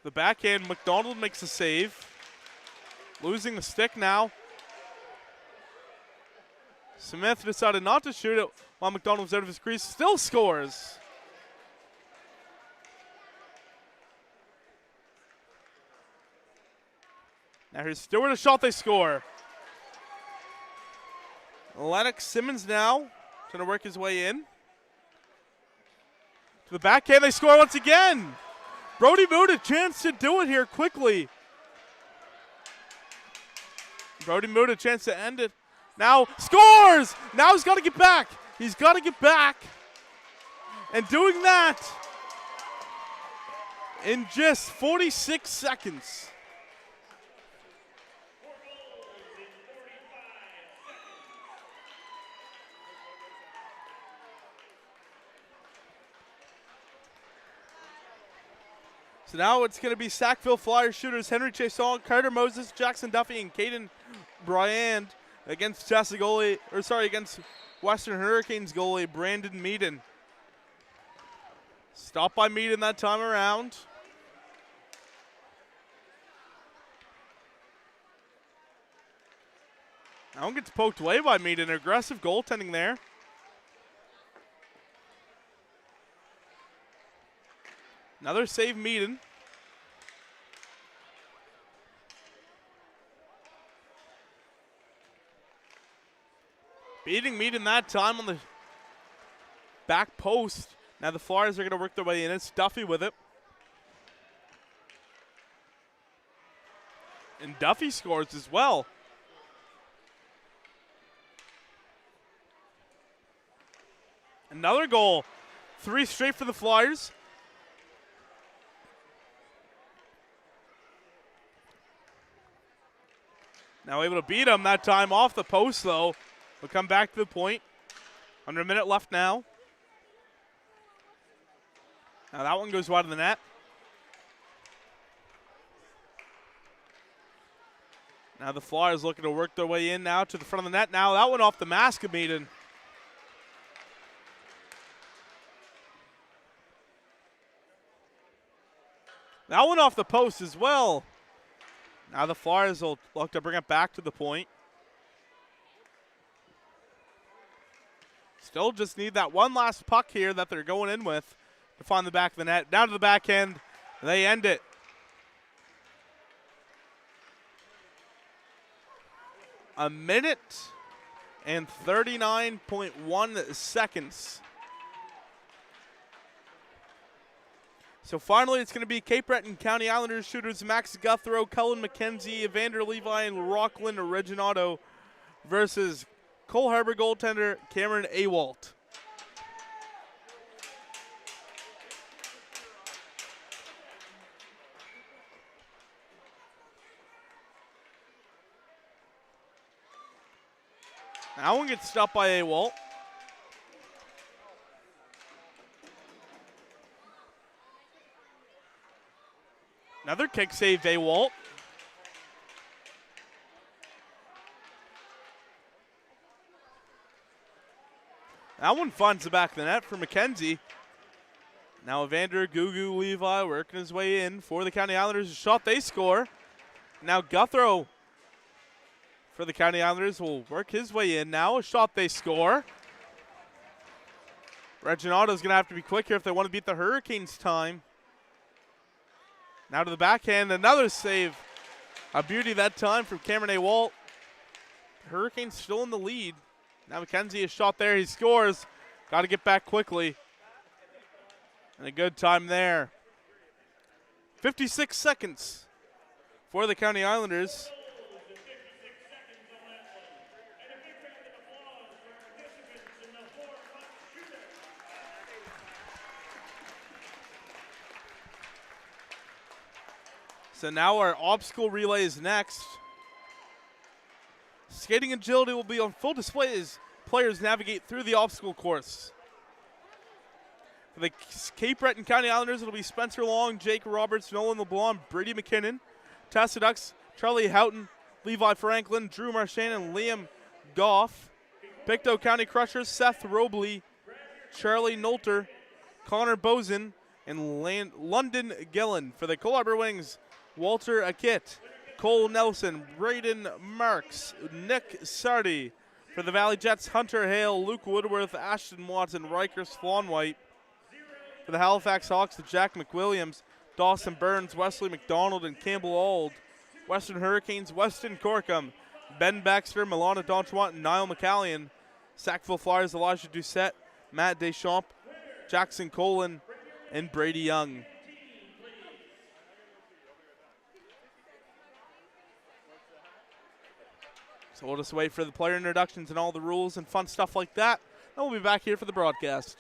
The backhand, McDonald makes a save. Losing the stick now. Smith decided not to shoot it while McDonald was out of his crease. Still scores. Now here's Stewart, a shot, they score. Lennox Simmons now trying to work his way in. To the backhand, they score once again. Brody Mood a chance to do it here quickly. Brody Mood a chance to end it. Now scores! Now he's got to get back. He's got to get back. And doing that in just 46 seconds. So now it's going to be Sackville Flyers shooters Henry Chason, Carter Moses, Jackson Duffy, and Caden Bryand against against Western Hurricanes goalie Brandon Meaden. Stopped by Meaden that time around. That one gets poked away by Meaden. Aggressive goaltending there. Another save, Meaden. Beating Meaden that time on the back post. Now the Flyers are going to work their way in. It's Duffy with it. And Duffy scores as well. Another goal. 3 straight for the Flyers. Now able to beat him that time off the post, though. We'll come back to the point. Under a minute left now. Now that one goes wide of the net. Now the Flyers looking to work their way in now to the front of the net. Now that one off the mask of Meaden. That one off the post as well. Now the Flyers will look to bring it back to the point. Still just need that one last puck here that they're going in with to find the back of the net. Down to the backhand. They end it. A minute and 39.1 seconds. So finally, it's going to be Cape Breton County Islanders shooters Max Guthrow, Cullen McKenzie, Evander Levi, and Rockland Reginato versus Cole Harbour goaltender Cameron Awalt. That one gets stopped by Awalt. Another kick save, Awalt. That one finds the back of the net for McKenzie. Now Evander Gugu Levi working his way in for the County Islanders. A shot, they score. Now Guthrow for the County Islanders will work his way in. Now a shot, they score. Reginato's going to have to be quick here if they want to beat the Hurricanes' time. Now to the backhand, another save. A beauty that time from Cameron A. Walt. Hurricanes still in the lead. Now McKenzie is shot there, he scores. Got to get back quickly. And a good time there. 56 seconds for the County Islanders. So now our obstacle relay is next. Skating agility will be on full display as players navigate through the obstacle course. For the Cape Breton County Islanders, it'll be Spencer Long, Jake Roberts, Nolan LeBlanc, Brady McKinnon. Tessa Ducks, Charlie Houghton, Levi Franklin, Drew Marchand, and Liam Goff. Pictou County Crushers, Seth Robley, Charlie Nolter, Connor Bozen, and London Gillen. For the Cole Harbour Wings, Walter Akit, Cole Nelson, Braden Marks, Nick Sardi. For the Valley Jets, Hunter Hale, Luke Woodworth, Ashton Watson, Riker Swanwhite. For the Halifax Hawks, the Jack McWilliams, Dawson Burns, Wesley McDonald, and Campbell Auld. Western Hurricanes, Weston Corkum, Ben Baxter, Milana Donchwant, and Niall McCallion. Sackville Flyers, Elijah Doucette, Matt Deschamps, Jackson Colin, and Brady Young. So we'll just wait for the player introductions and all the rules and fun stuff like that. And we'll be back here for the broadcast.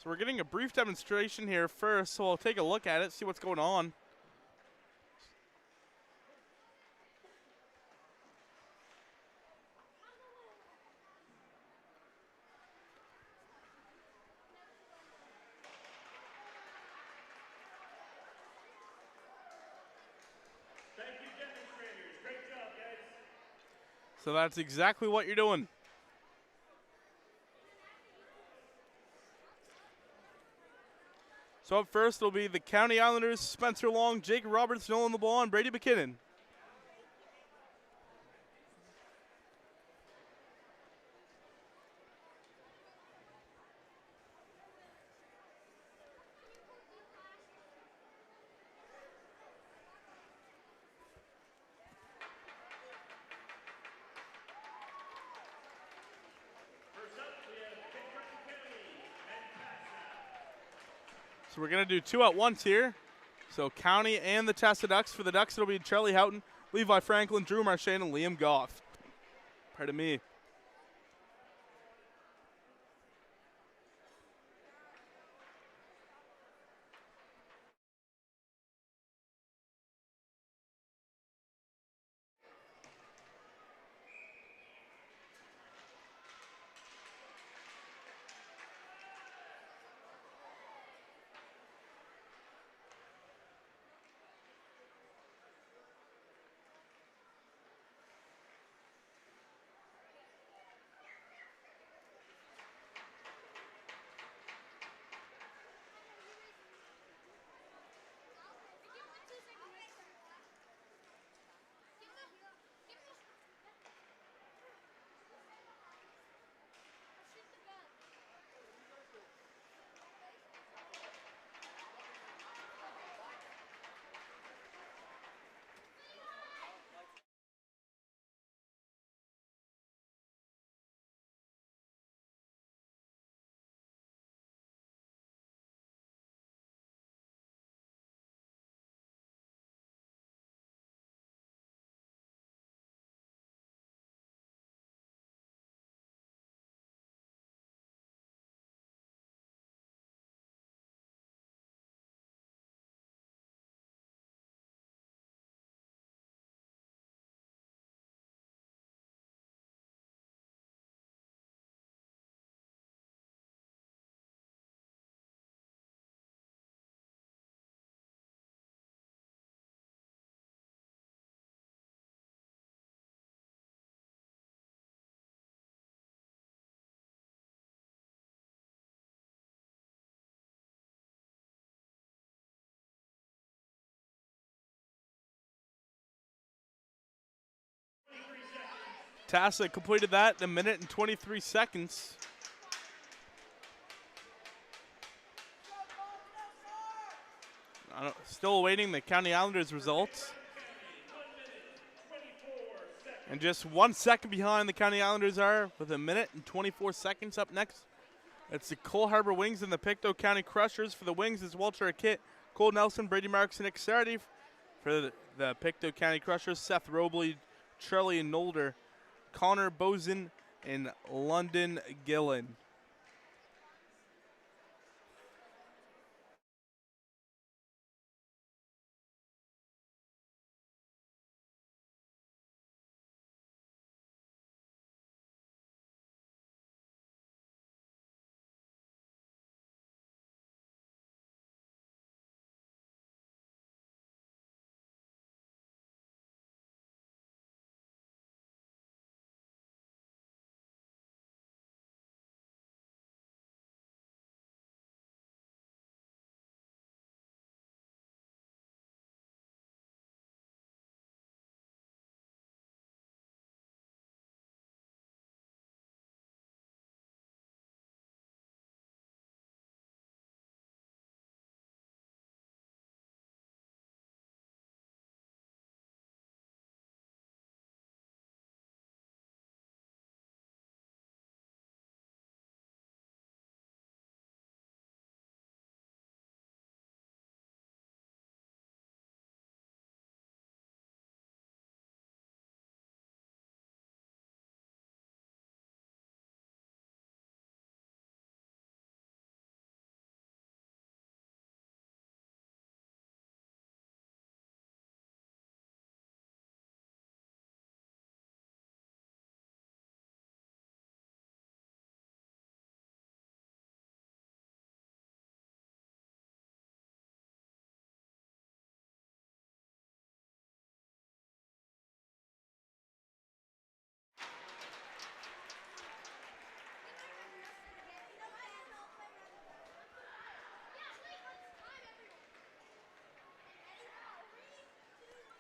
So we're getting a brief demonstration here first, so I'll take a look at it, see what's going on. So that's exactly what you're doing. So up first will be the County Islanders, Spencer Long, Jake Roberts, Nolan LeBlanc, and Brady McKinnon. So we're going to do two at once here. So County and the Tessa Ducks. For the Ducks, it'll be Charlie Houghton, Levi Franklin, Drew Marchand, and Liam Goff. Pardon me. Tassa completed that in a minute and 23 seconds. Still awaiting the County Islanders results. And just 1 second behind the County Islanders are with a minute and 24 seconds. Up next, it's the Cole Harbor Wings and the Pictou County Crushers. For the Wings is Walter Akit, Cole Nelson, Brady Marks, and Nick Sardi. For the Pictou County Crushers, Seth Robley, Charlie Nolder, Connor Bozen, and London Gillen.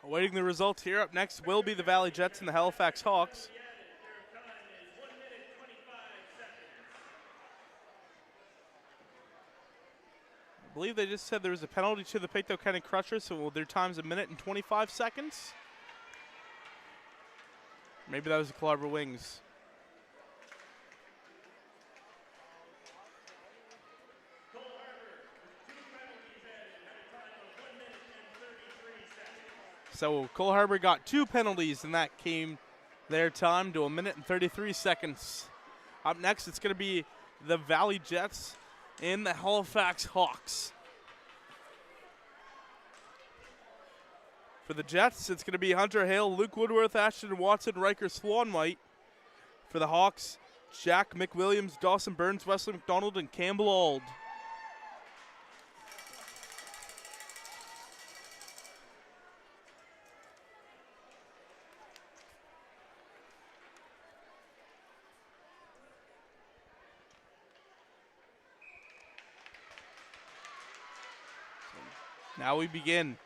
Awaiting the results here. Up next will be the Valley Jets and the Halifax Hawks.
Their time is 1 minute 25 seconds.
I believe they just said there was a penalty to the Pictou County Crushers, so their time's 1 minute and 25 seconds. Maybe that was the Clobber Wings.
Cole Harbour with 2 penalties added had a time of 1 minute and 33 seconds.
So Cole Harbour got 2 penalties, and that came their time to 1 minute and 33 seconds. Up next, it's going to be the Valley Jets and the Halifax Hawks. For the Jets, it's going to be Hunter Hale, Luke Woodworth, Ashton Watson, Riker Swanwhite. For the Hawks, Jack McWilliams, Dawson Burns, Wesley McDonald, and Campbell Auld. Now we begin.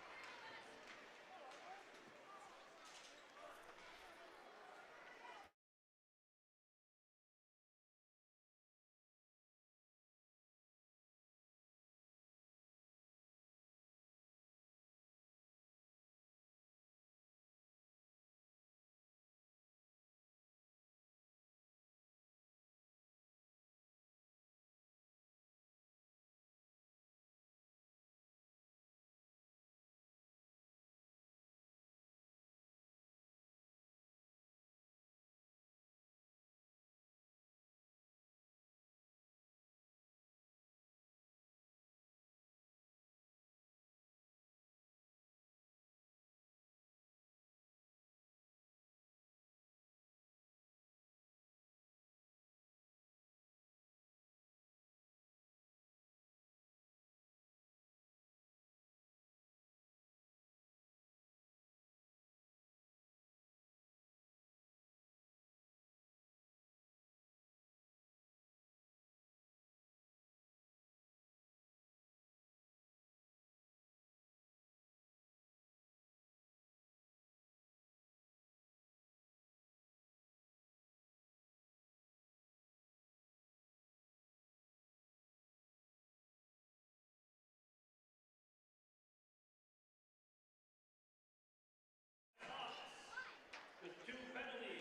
With 2 penalties.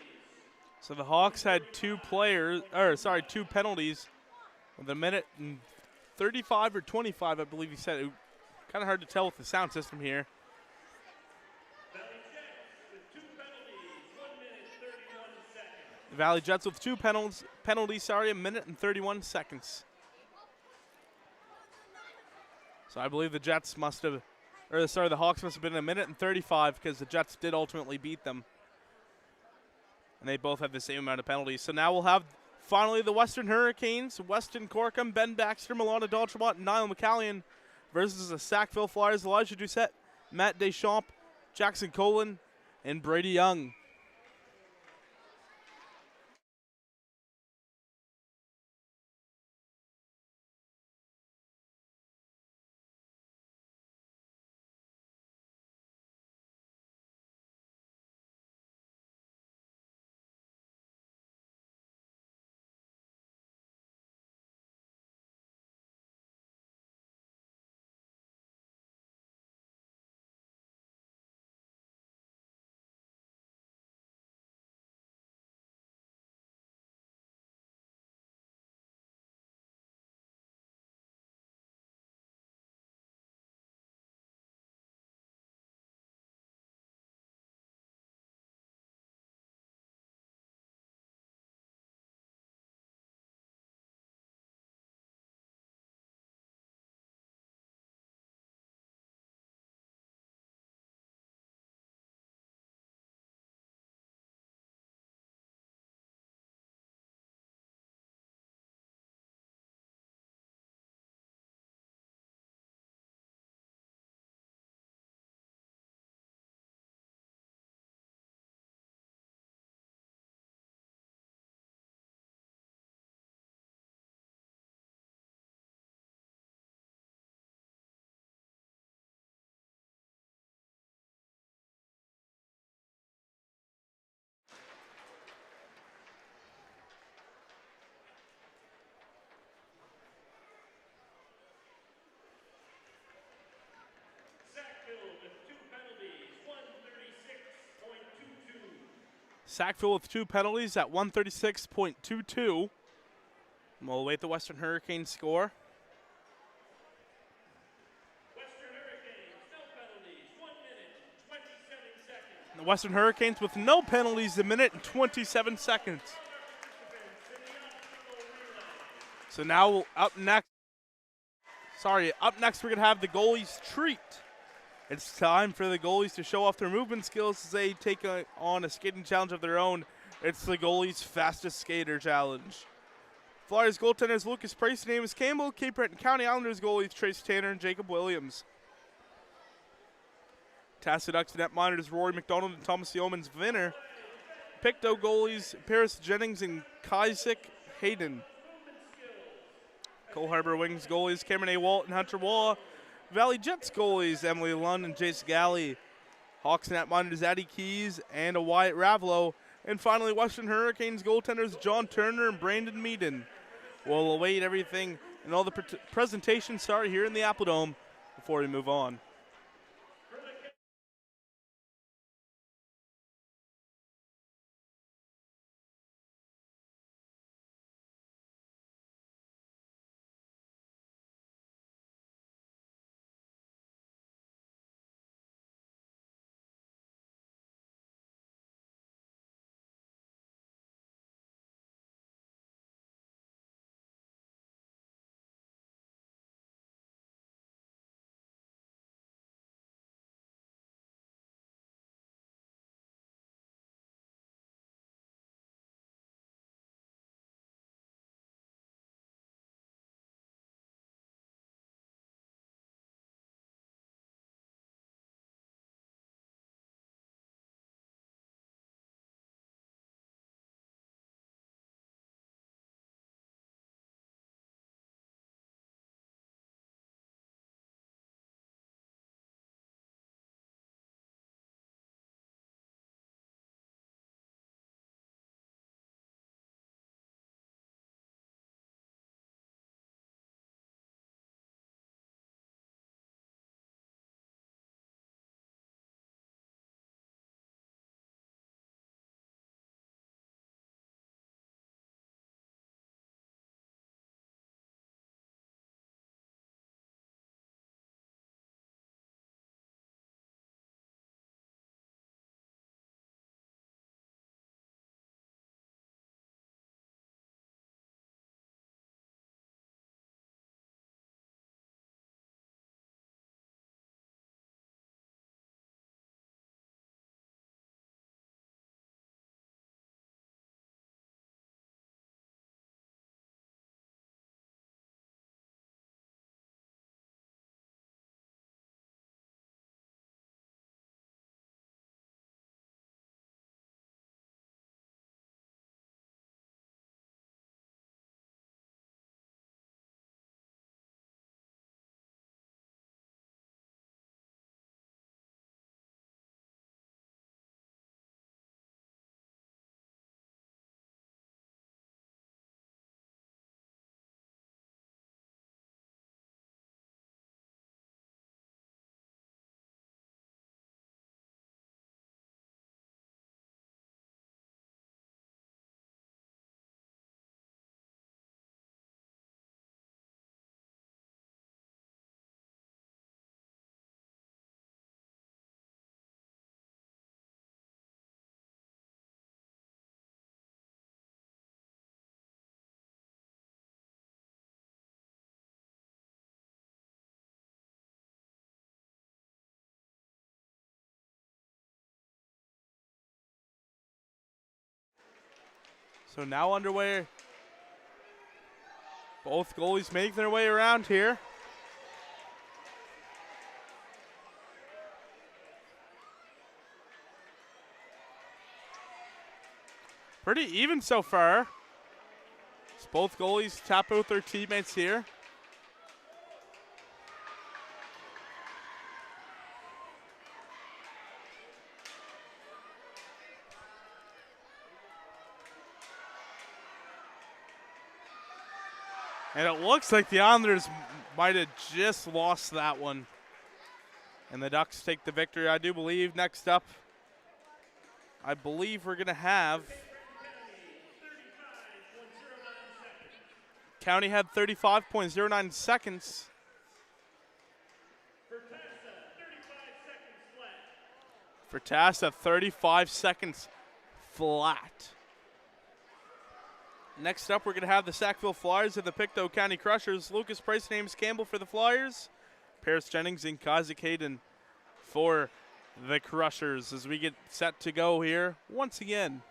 So the Hawks had 2 penalties with 1 minute and 35 or 25, I believe he said. Kind of hard to tell with the sound system here.
Valley Jets with 2 penalties, 1 minute 31 seconds.
The Valley Jets with 2 penalties, 1 minute and 31 seconds. So I believe the the Hawks must have been 1 minute and 35 because the Jets did ultimately beat them. And they both have the same amount of penalties. So now we'll have finally the Western Hurricanes, Weston Corkum, Ben Baxter, Milana Daltremont, and Niall McCallion versus the Sackville Flyers, Elijah Doucette, Matt Deschamps, Jackson Colin, and Brady Young. Sackville with 2 penalties at 136.22. We'll await the Western Hurricanes score.
Western Hurricanes, no penalties, 1 minute, 27 seconds.
The Western Hurricanes with no penalties, a minute and 27 seconds. So now up next we're going to have the goalies treat. It's time for the goalies to show off their movement skills as they take on a skating challenge of their own. It's the goalies' fastest skater challenge. Flyers goaltenders Lucas Price and Amos Campbell, Cape Breton County Islanders goalies Trace Tanner and Jacob Williams. Tassie Ducks netminders Rory McDonald and Thomas Yeomans Vinner. Pictou goalies Paris Jennings and Kaisik Hayden. Cole Harbor Wings goalies Cameron A. Walt and Hunter Waugh. Valley Jets goalies Emily Lund and Jace Galley. Hawks netminders Addie Keys and a Wyatt Ravelo. And finally, Western Hurricanes goaltenders John Turner and Brandon Meaden. We'll await everything and all the presentations start here in the Apple Dome before we move on. So now underway. Both goalies make their way around here. Pretty even so far. As both goalies tap out their teammates here. And it looks like the Islanders might have just lost that one. And the Ducks take the victory, I do believe. Next up, I believe we're going to have. County had 35.09 seconds. For Tassa, 35 seconds flat. Next up, we're going to have the Sackville Flyers and the Pictou County Crushers. Lucas Price, James Campbell for the Flyers. Paris Jennings and Isaac Hayden for the Crushers as we get set to go here once again.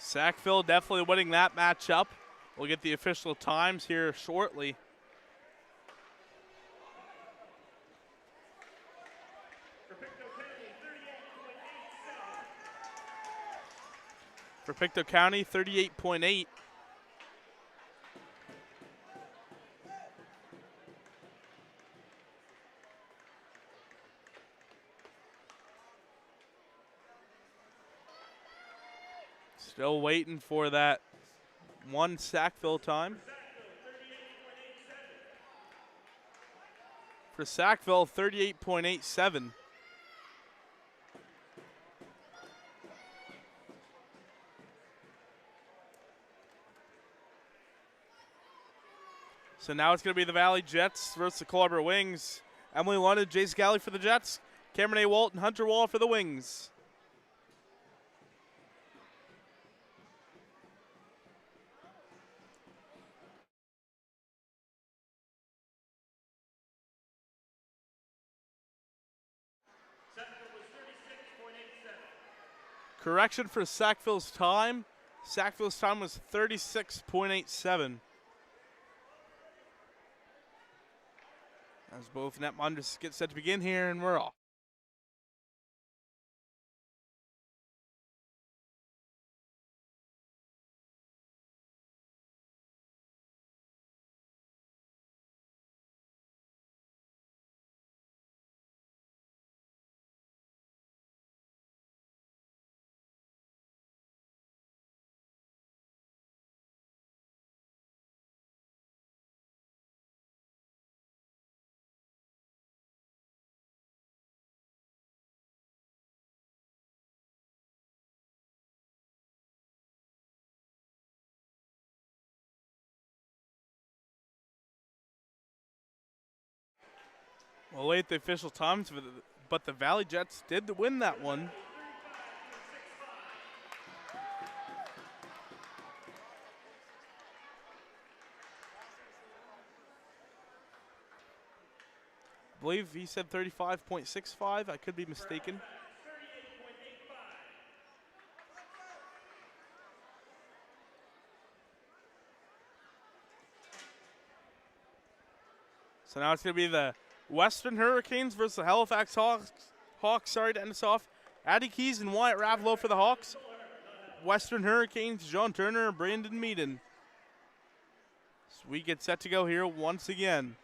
Sackville definitely winning that matchup. We'll get the official times here shortly. For Pictou County, 38.8. Still waiting for that one Sackville time. For Sackville, 38.87. So now it's going to be the Valley Jets versus the Clubber Wings. Emily London, Jace Galley for the Jets. Cameron A. Walton, Hunter Wall for the Wings. Correction for Sackville's time. Sackville's time was 36.87. As both netminders get set to begin here, and we're off. We'll wait the official times, but the Valley Jets did win that one. I believe he said 35.65. I could be mistaken. So now it's going to be the Western Hurricanes versus the Halifax Hawks. Sorry to end us off. Addie Keys and Wyatt Ravelo for the Hawks. Western Hurricanes, John Turner and Brandon Meaden. So we get set to go here once again.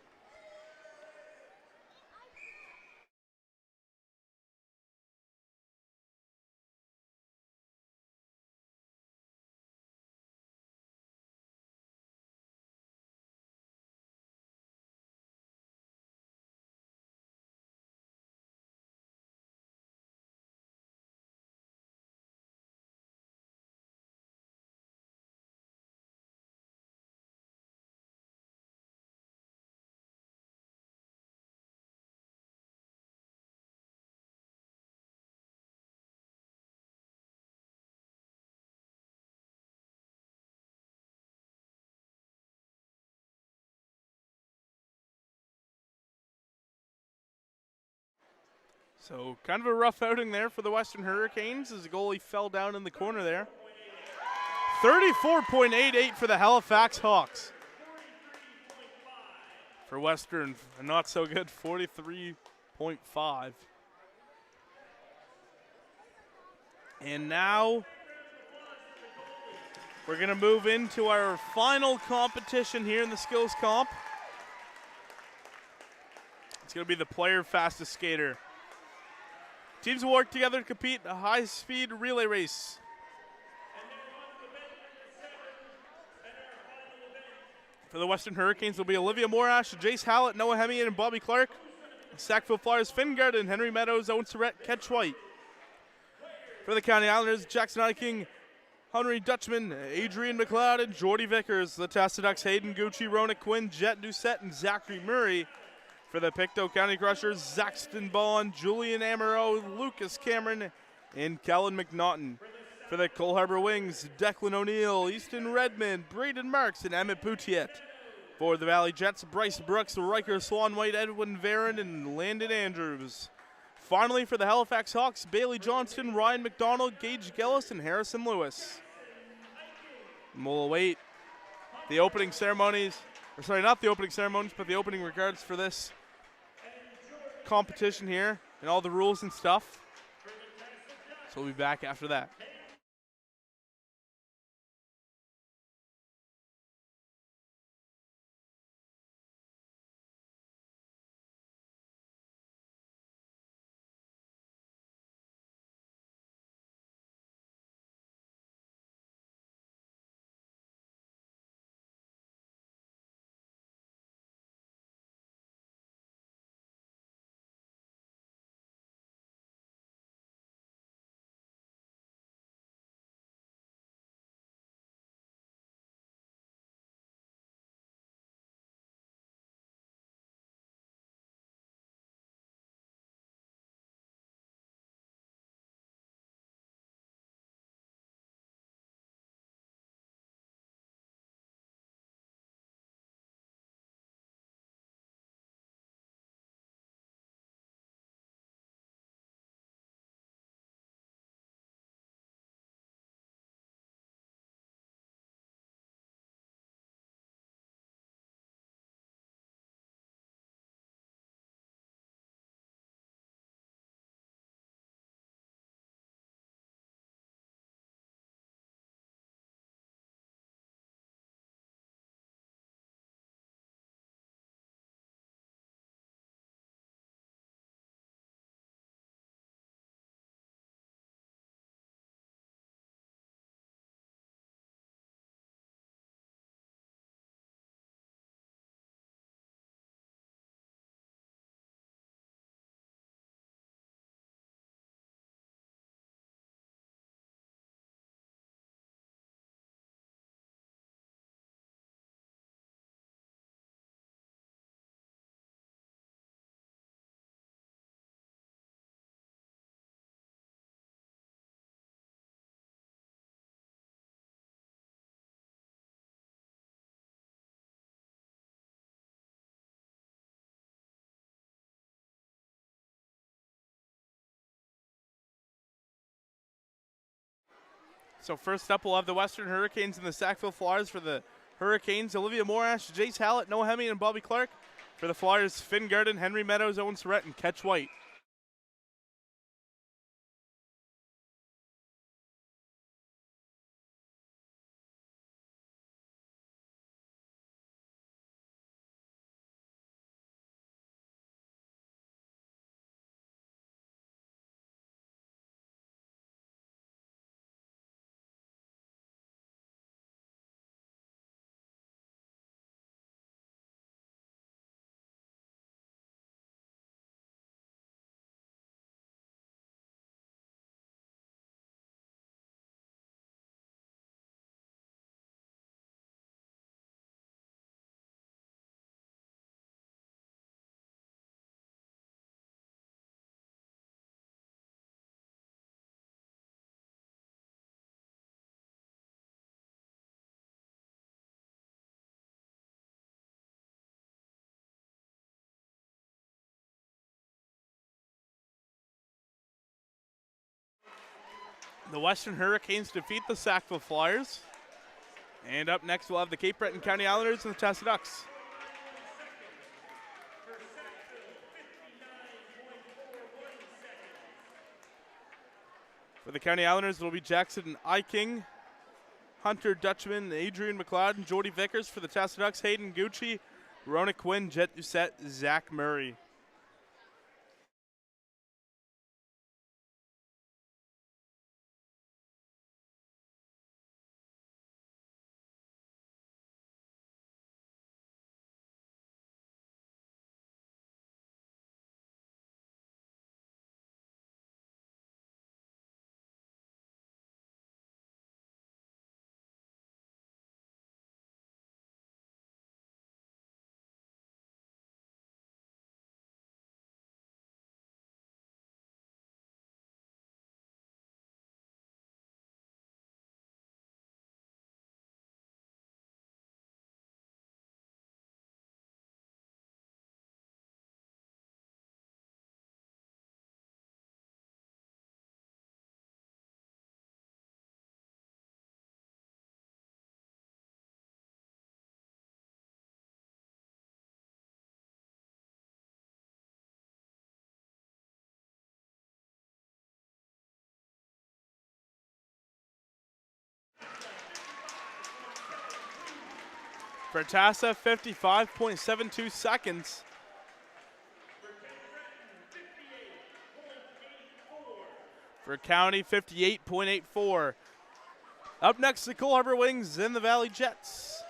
So kind of a rough outing there for the Western Hurricanes as the goalie fell down in the corner there. 34.88 for the Halifax Hawks. For Western, not so good, 43.5. And now we're going to move into our final competition here in the skills comp. It's going to be the player fastest skater. Teams will work together to compete a high-speed relay race. For the Western Hurricanes, will be Olivia Morash, Jace Hallett, Noah Hemian, and Bobby Clark. Sackville Flyers, Finn Garden, Henry Meadows, Owen Surratt, Ketch White. For the County Islanders, Jackson Eiking, Henry Dutchman, Adrian McLeod, and Jordy Vickers. The Tassaducks, Hayden Gucci, Rona Quinn, Jet Doucette, and Zachary Murray. For the Pictou County Crushers, Zaxton Bond, Julian Amaro, Lucas Cameron, and Kellen McNaughton. For the Cole Harbour Wings, Declan O'Neill, Easton Redmond, Braden Marks, and Emmett Poutiet. For the Valley Jets, Bryce Brooks, Riker Swan White, Edwin Varon, and Landon Andrews. Finally, for the Halifax Hawks, Bailey Johnston, Ryan McDonald, Gage Gillis, and Harrison Lewis. And we'll await the opening ceremonies, or sorry, not the opening ceremonies, but the opening regards for this competition here and all the rules and stuff. So we'll be back after that. So first up, we'll have the Western Hurricanes and the Sackville Flyers. For the Hurricanes, Olivia Morash, Jace Hallett, Noah Hemian, and Bobby Clark. For the Flyers, Finn Garden, Henry Meadows, Owen Surratt, and Ketch White. The Western Hurricanes defeat the Sackville Flyers. And up next, we'll have the Cape Breton County Islanders and the Tassa Ducks. For the County Islanders, it'll be Jackson Eiking, Hunter Dutchman, Adrian McLeod, and Jordy Vickers. For the Tassa Ducks, Hayden Gucci, Rona Quinn, Jet Doucette, Zach Murray. For Tassa, 55.72 seconds. For County, 58.84. Up next, the Cole Harbour Wings and the Valley Jets.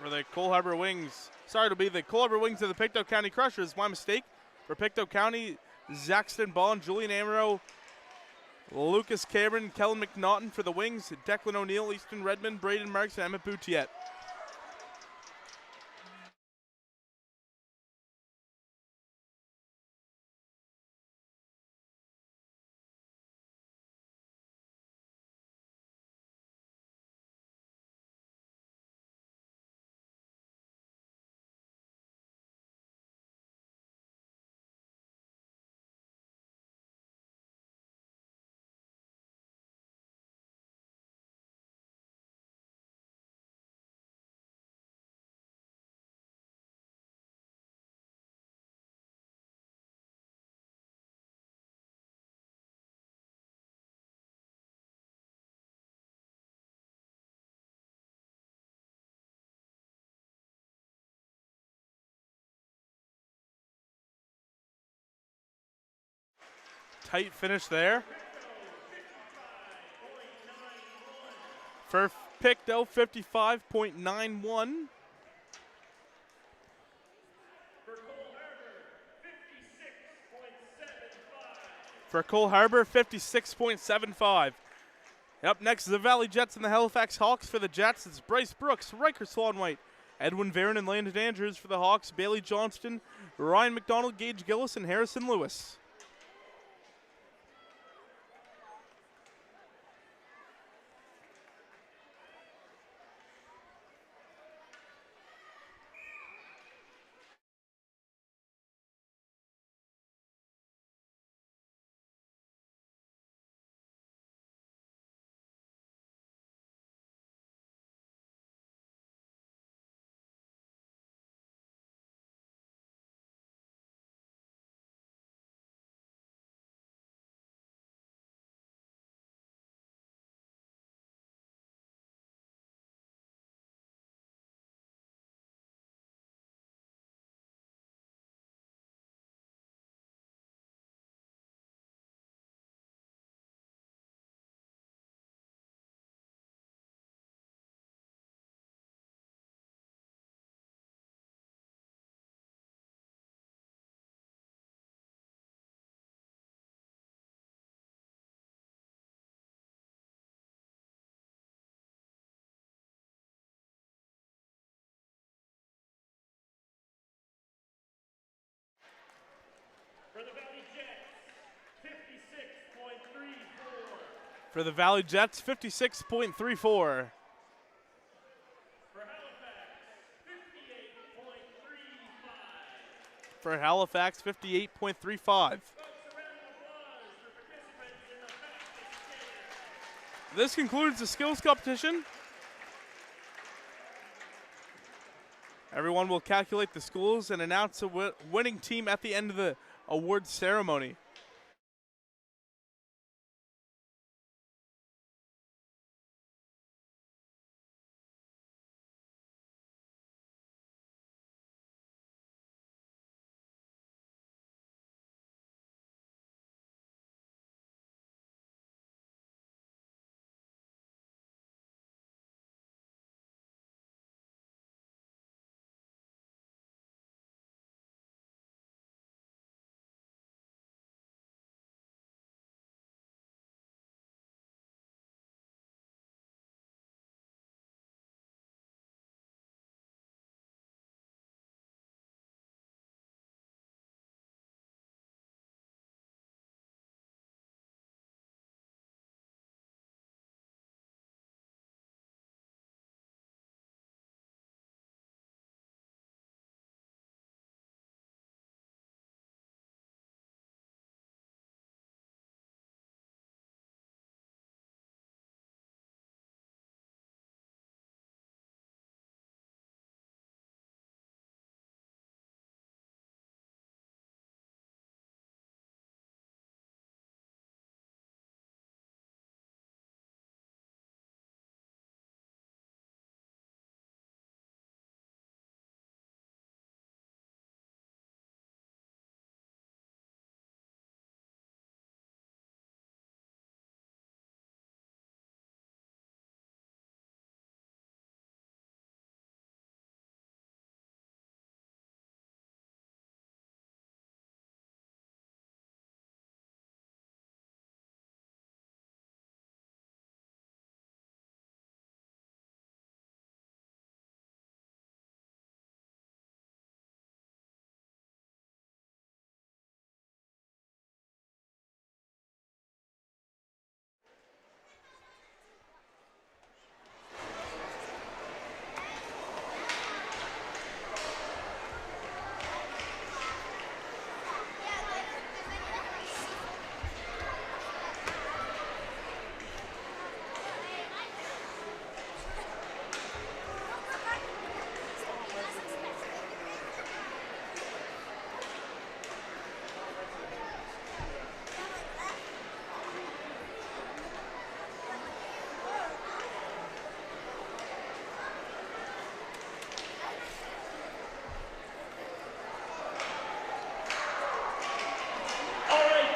For the Cole Harbour Wings, sorry, it'll be the Cole Harbour Wings and the Pictou County Crushers. My mistake. For Pictou County, Zaxton Bond, Julian Amaro, Lucas Cameron, Kellen McNaughton. For the Wings, Declan O'Neill, Easton Redmond, Braden Marks, and Emmett Boutiette. Tight finish there. For Pictou, 55.91. For Cole Harbour, 56.75. Up next is the Valley Jets and the Halifax Hawks. For the Jets, it's Bryce Brooks, Riker Swanwhite, Edwin Varon, and Landon Andrews. For the Hawks, Bailey Johnston, Ryan McDonald, Gage Gillis, and Harrison Lewis.
For the Valley Jets, 56.34.
For the Valley Jets, 56.34.
For Halifax, 58.35.
for Halifax, 58.35. This concludes the skills competition. Everyone will calculate the scores and announce a winning team at the end of the awards ceremony.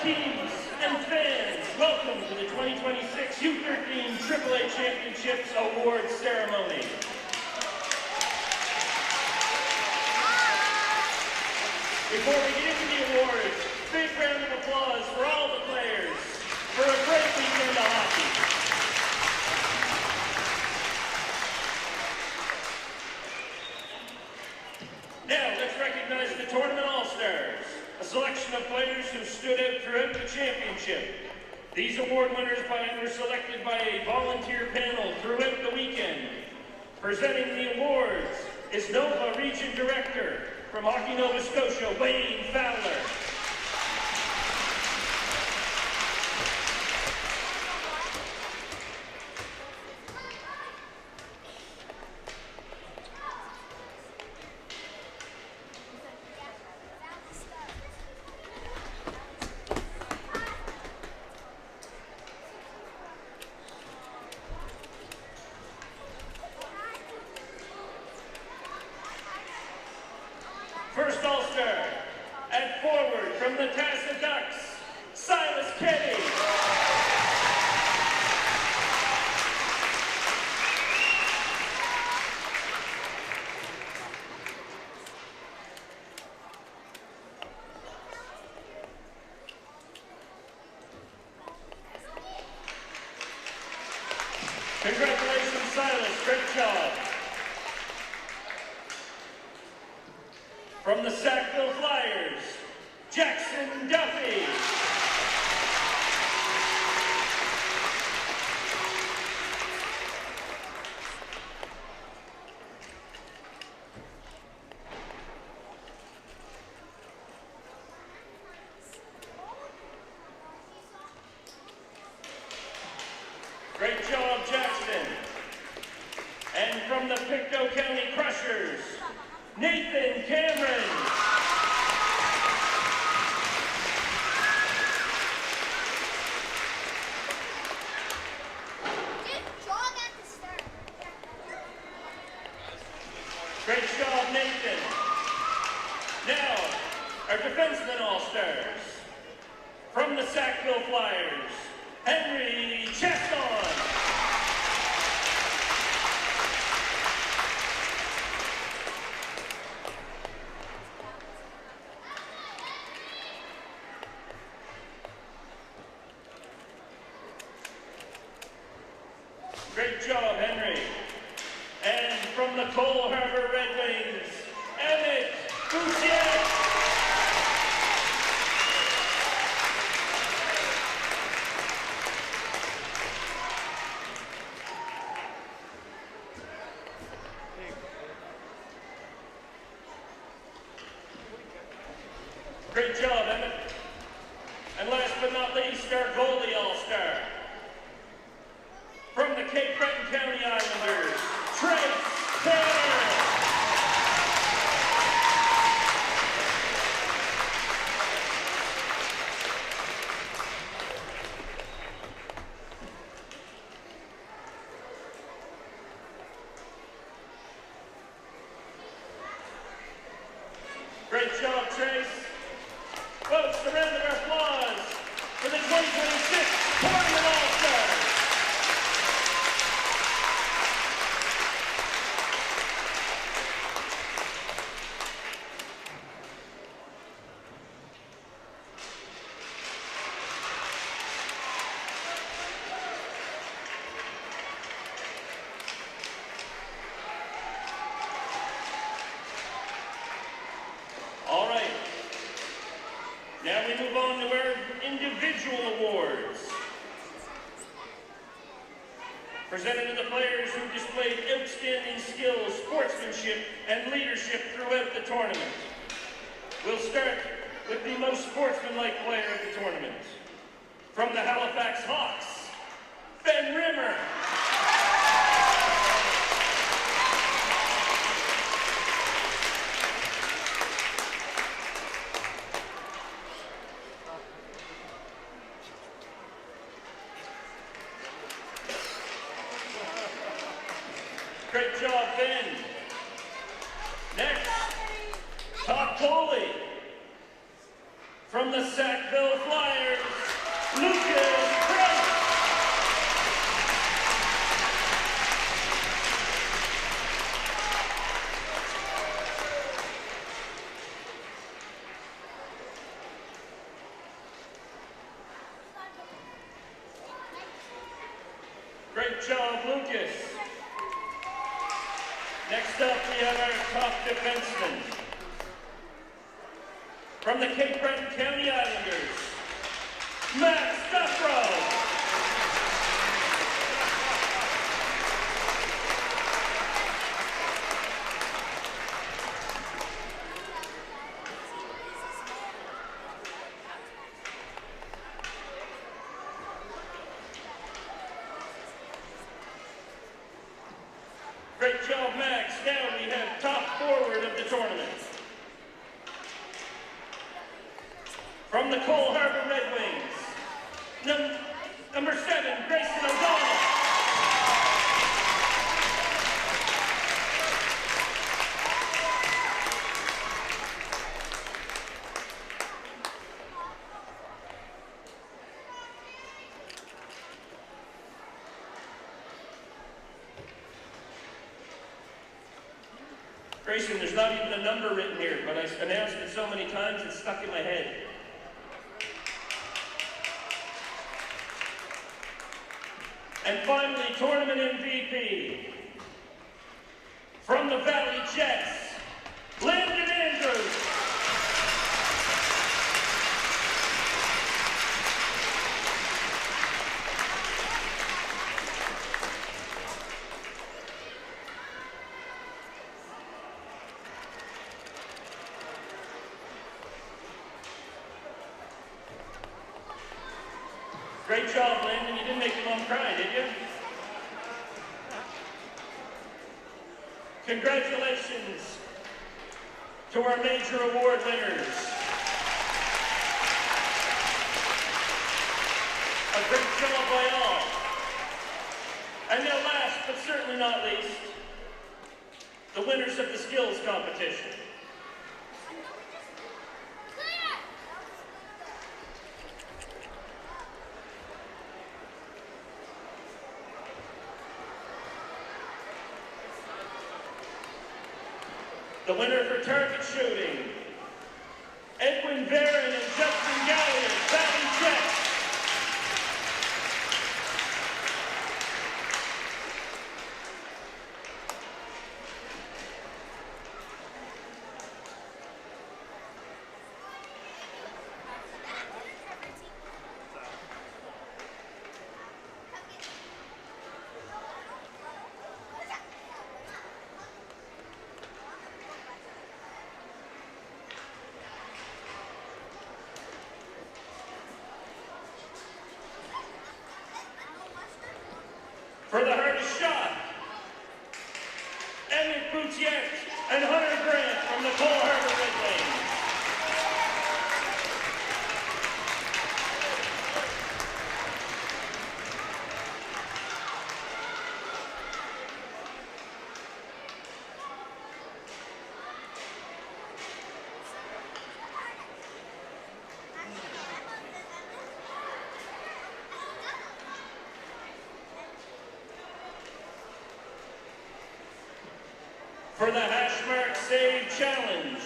Teams and fans, welcome to the 2026 U13 AAA Championships Awards Ceremony. Before we get into the awards, big round of applause for all the players for a great weekend of hockey. Now, let's recognize the Tournament All-Stars, a selection of players who stood out throughout the championship. These award winners were selected by a volunteer panel throughout the weekend. Presenting the awards is Nova Region Director from Hockey Nova Scotia, Wayne Fowler. First All-Star, at forward from the Tassa Ducks, Silas Kenny. Congratulations, Silas, great job. From the Sackville Flyers, Jackson Duffy. Great job, Nathan. Now, our defenseman all-stars. From the Sackville Flyers, Henry Cheston. Great job, Henry. And from the Cole Harbor Red Wings, Emmett Boussier. Great job, Emmett. And last but not least, our goalie all-star. From the Cape Breton County Islanders, Trace Taylor. Great job, Trace. Folks, a round of applause for the 2026 Tournament All-Stars. All right. Now we move on to our individual awards. Presented to the players who displayed outstanding skills, sportsmanship, and leadership throughout the tournament. We'll start with the most sportsmanlike player of the tournament. From the Halifax Hawks, Ben Rimmer. Great job, Ben. Next, Todd Goalie. From the Sackville Flyers, Lucas Price. Great job, Lucas. Next up, we have our top defenseman. From the Cape Breton County Islanders, Max Duffro. Great job, Max. Now we have top forward of the tournament. From the Cole Harbor Red Wings, number 7, Grayson O'Donnell. Grayson, there's not even a number written here, but I announced it so many times it's stuck in my head. And finally, tournament MVP. From the Valley Jets, Landon Andrews. Great job, Landon. You didn't make your mom cry, did you? Congratulations to our major award winners. A great job by all. And now last, but certainly not least, the winners of the skills competition. The winner for target shooting, Edwin Barron and Justin Gallagher, Valley Jets. For the hardest shot, Emmett Boutier and Hunter Grant from the Cole Harbor Red Wings. For the Hashmark Save Challenge,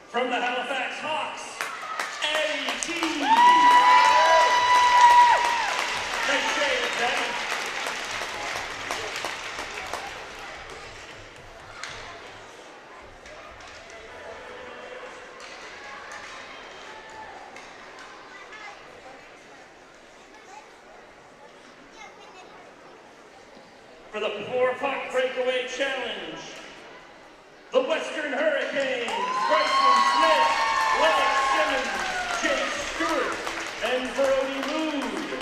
from the Halifax Hawks, Eddie T. Nice save, Eddie. For the 4-puck breakaway challenge, the Western Hurricanes, Bryson Smith, Lennox Simmons, Jake Stewart, and Brody Mood.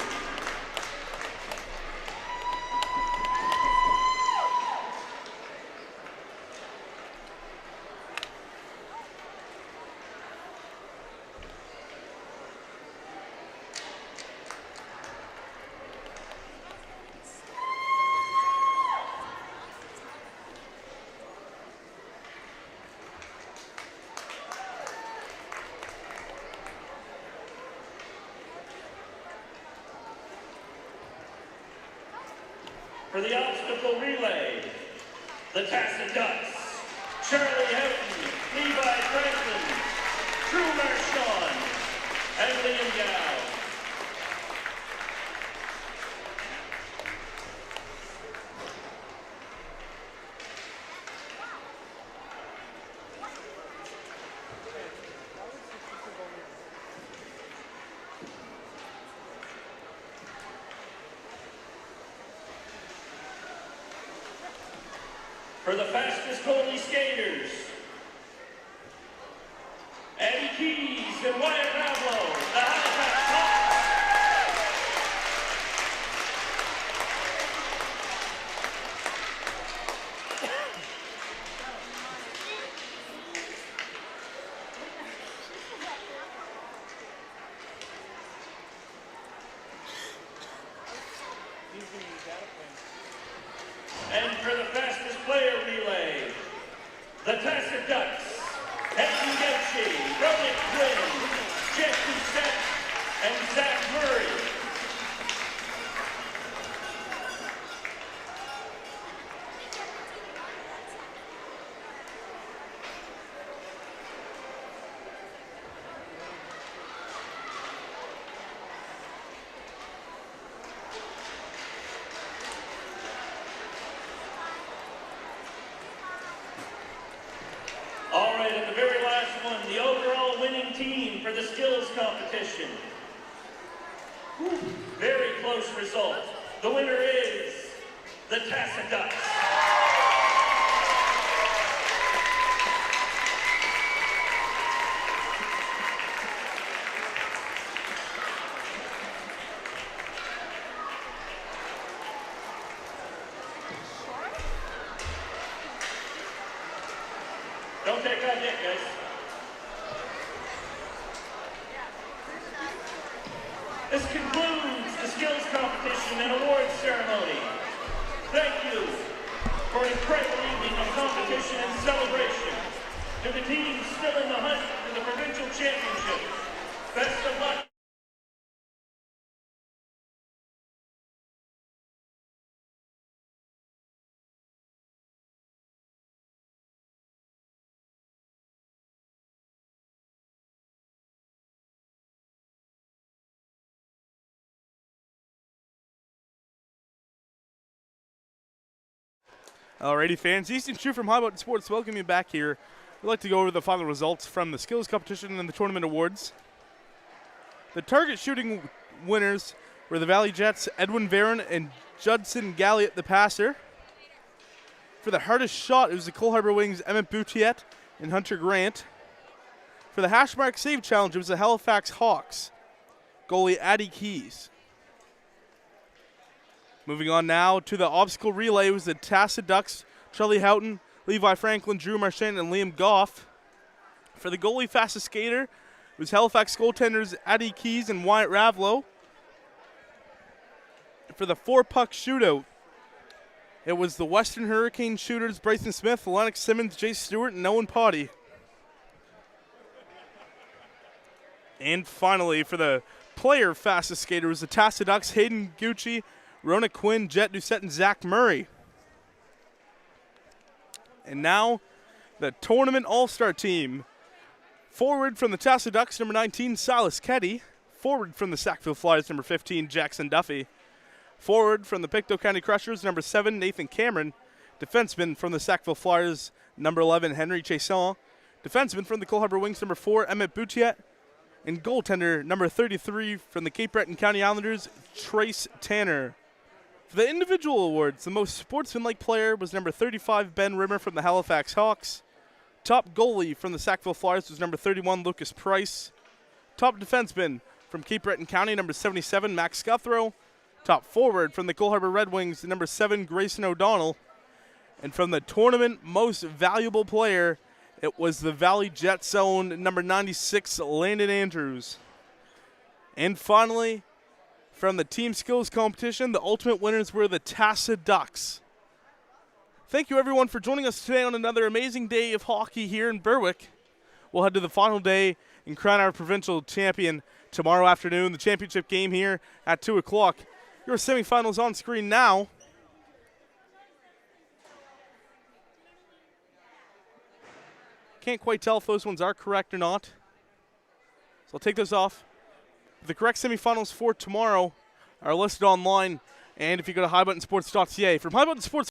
For the obstacle relay, the Tassa Ducks, Charlie Houghton, Levi Franklin, Drew Marchand, and Liam Gow. For the fastest goalie skaters, Eddie Keys and Wyatt Ravlo, the Halifax Hawks. And for the fastest player relay, the Tassa Ducks, Henry Gauchi, Roman Quinn, Jeff Doucette, and Zach Murray. All right, and the very last one, the overall winning team for the skills competition. Whew, very close result. The winner is the Tassa Ducks. Don't take on yet, guys. This concludes the skills competition and awards ceremony. Thank you for an incredible evening of competition. to the teams still in the hunt for the provincial championship. Best of luck.
Alrighty, fans. Easton Chu from High Mountain Sports welcome you back here. We'd like to go over the final results from the skills competition and the tournament awards. The target shooting winners were the Valley Jets, Edwin Varon and Judson Galliot, the passer. For the hardest shot, it was the Cole Harbour Wings, Emmett Boutiette and Hunter Grant. For the Hashmark save challenge, it was the Halifax Hawks, goalie Addie Keys. Moving on now to the obstacle relay, it was the Tassa Ducks, Charlie Houghton, Levi Franklin, Drew Marchand, and Liam Goff. For the goalie fastest skater, it was Halifax goaltenders Addie Keys and Wyatt Ravlo. For the 4-puck shootout, it was the Western Hurricane shooters Bryson Smith, Lennox Simmons, Jay Stewart, and Owen Potty. And finally, for the player fastest skater, it was the Tassa Ducks, Hayden Gucci, Rona Quinn, Jet Doucette, and Zach Murray. And now, the tournament all-star team. Forward from the Tassa Ducks, number 19, Silas Keddy. Forward from the Sackville Flyers, number 15, Jackson Duffy. Forward from the Pictou County Crushers, number 7, Nathan Cameron. Defenseman from the Sackville Flyers, number 11, Henry Chasson. Defenseman from the Cole Harbour Wings, number 4, Emmett Boutiette. And goaltender, number 33, from the Cape Breton County Islanders, Trace Tanner. For the individual awards, the most sportsmanlike player was number 35, Ben Rimmer from the Halifax Hawks. Top goalie from the Sackville Flyers was number 31, Lucas Price. Top defenseman from Cape Breton County, number 77, Max Guthrow. Top forward from the Cole Harbour Red Wings, number 7, Grayson O'Donnell. And from the tournament most valuable player, it was the Valley Jets own number 96, Landon Andrews. And finally, from the team skills competition, the ultimate winners were the Tassa Ducks. Thank you, everyone, for joining us today on another amazing day of hockey here in Berwick. We'll head to the final day and crown our provincial champion tomorrow afternoon, the championship game here at 2 o'clock. Your semifinals on screen now. Can't quite tell if those ones are correct or not, so I'll take those off. The correct semifinals for tomorrow are listed online, and if you go to highbuttonsports.ca. From High Button Sports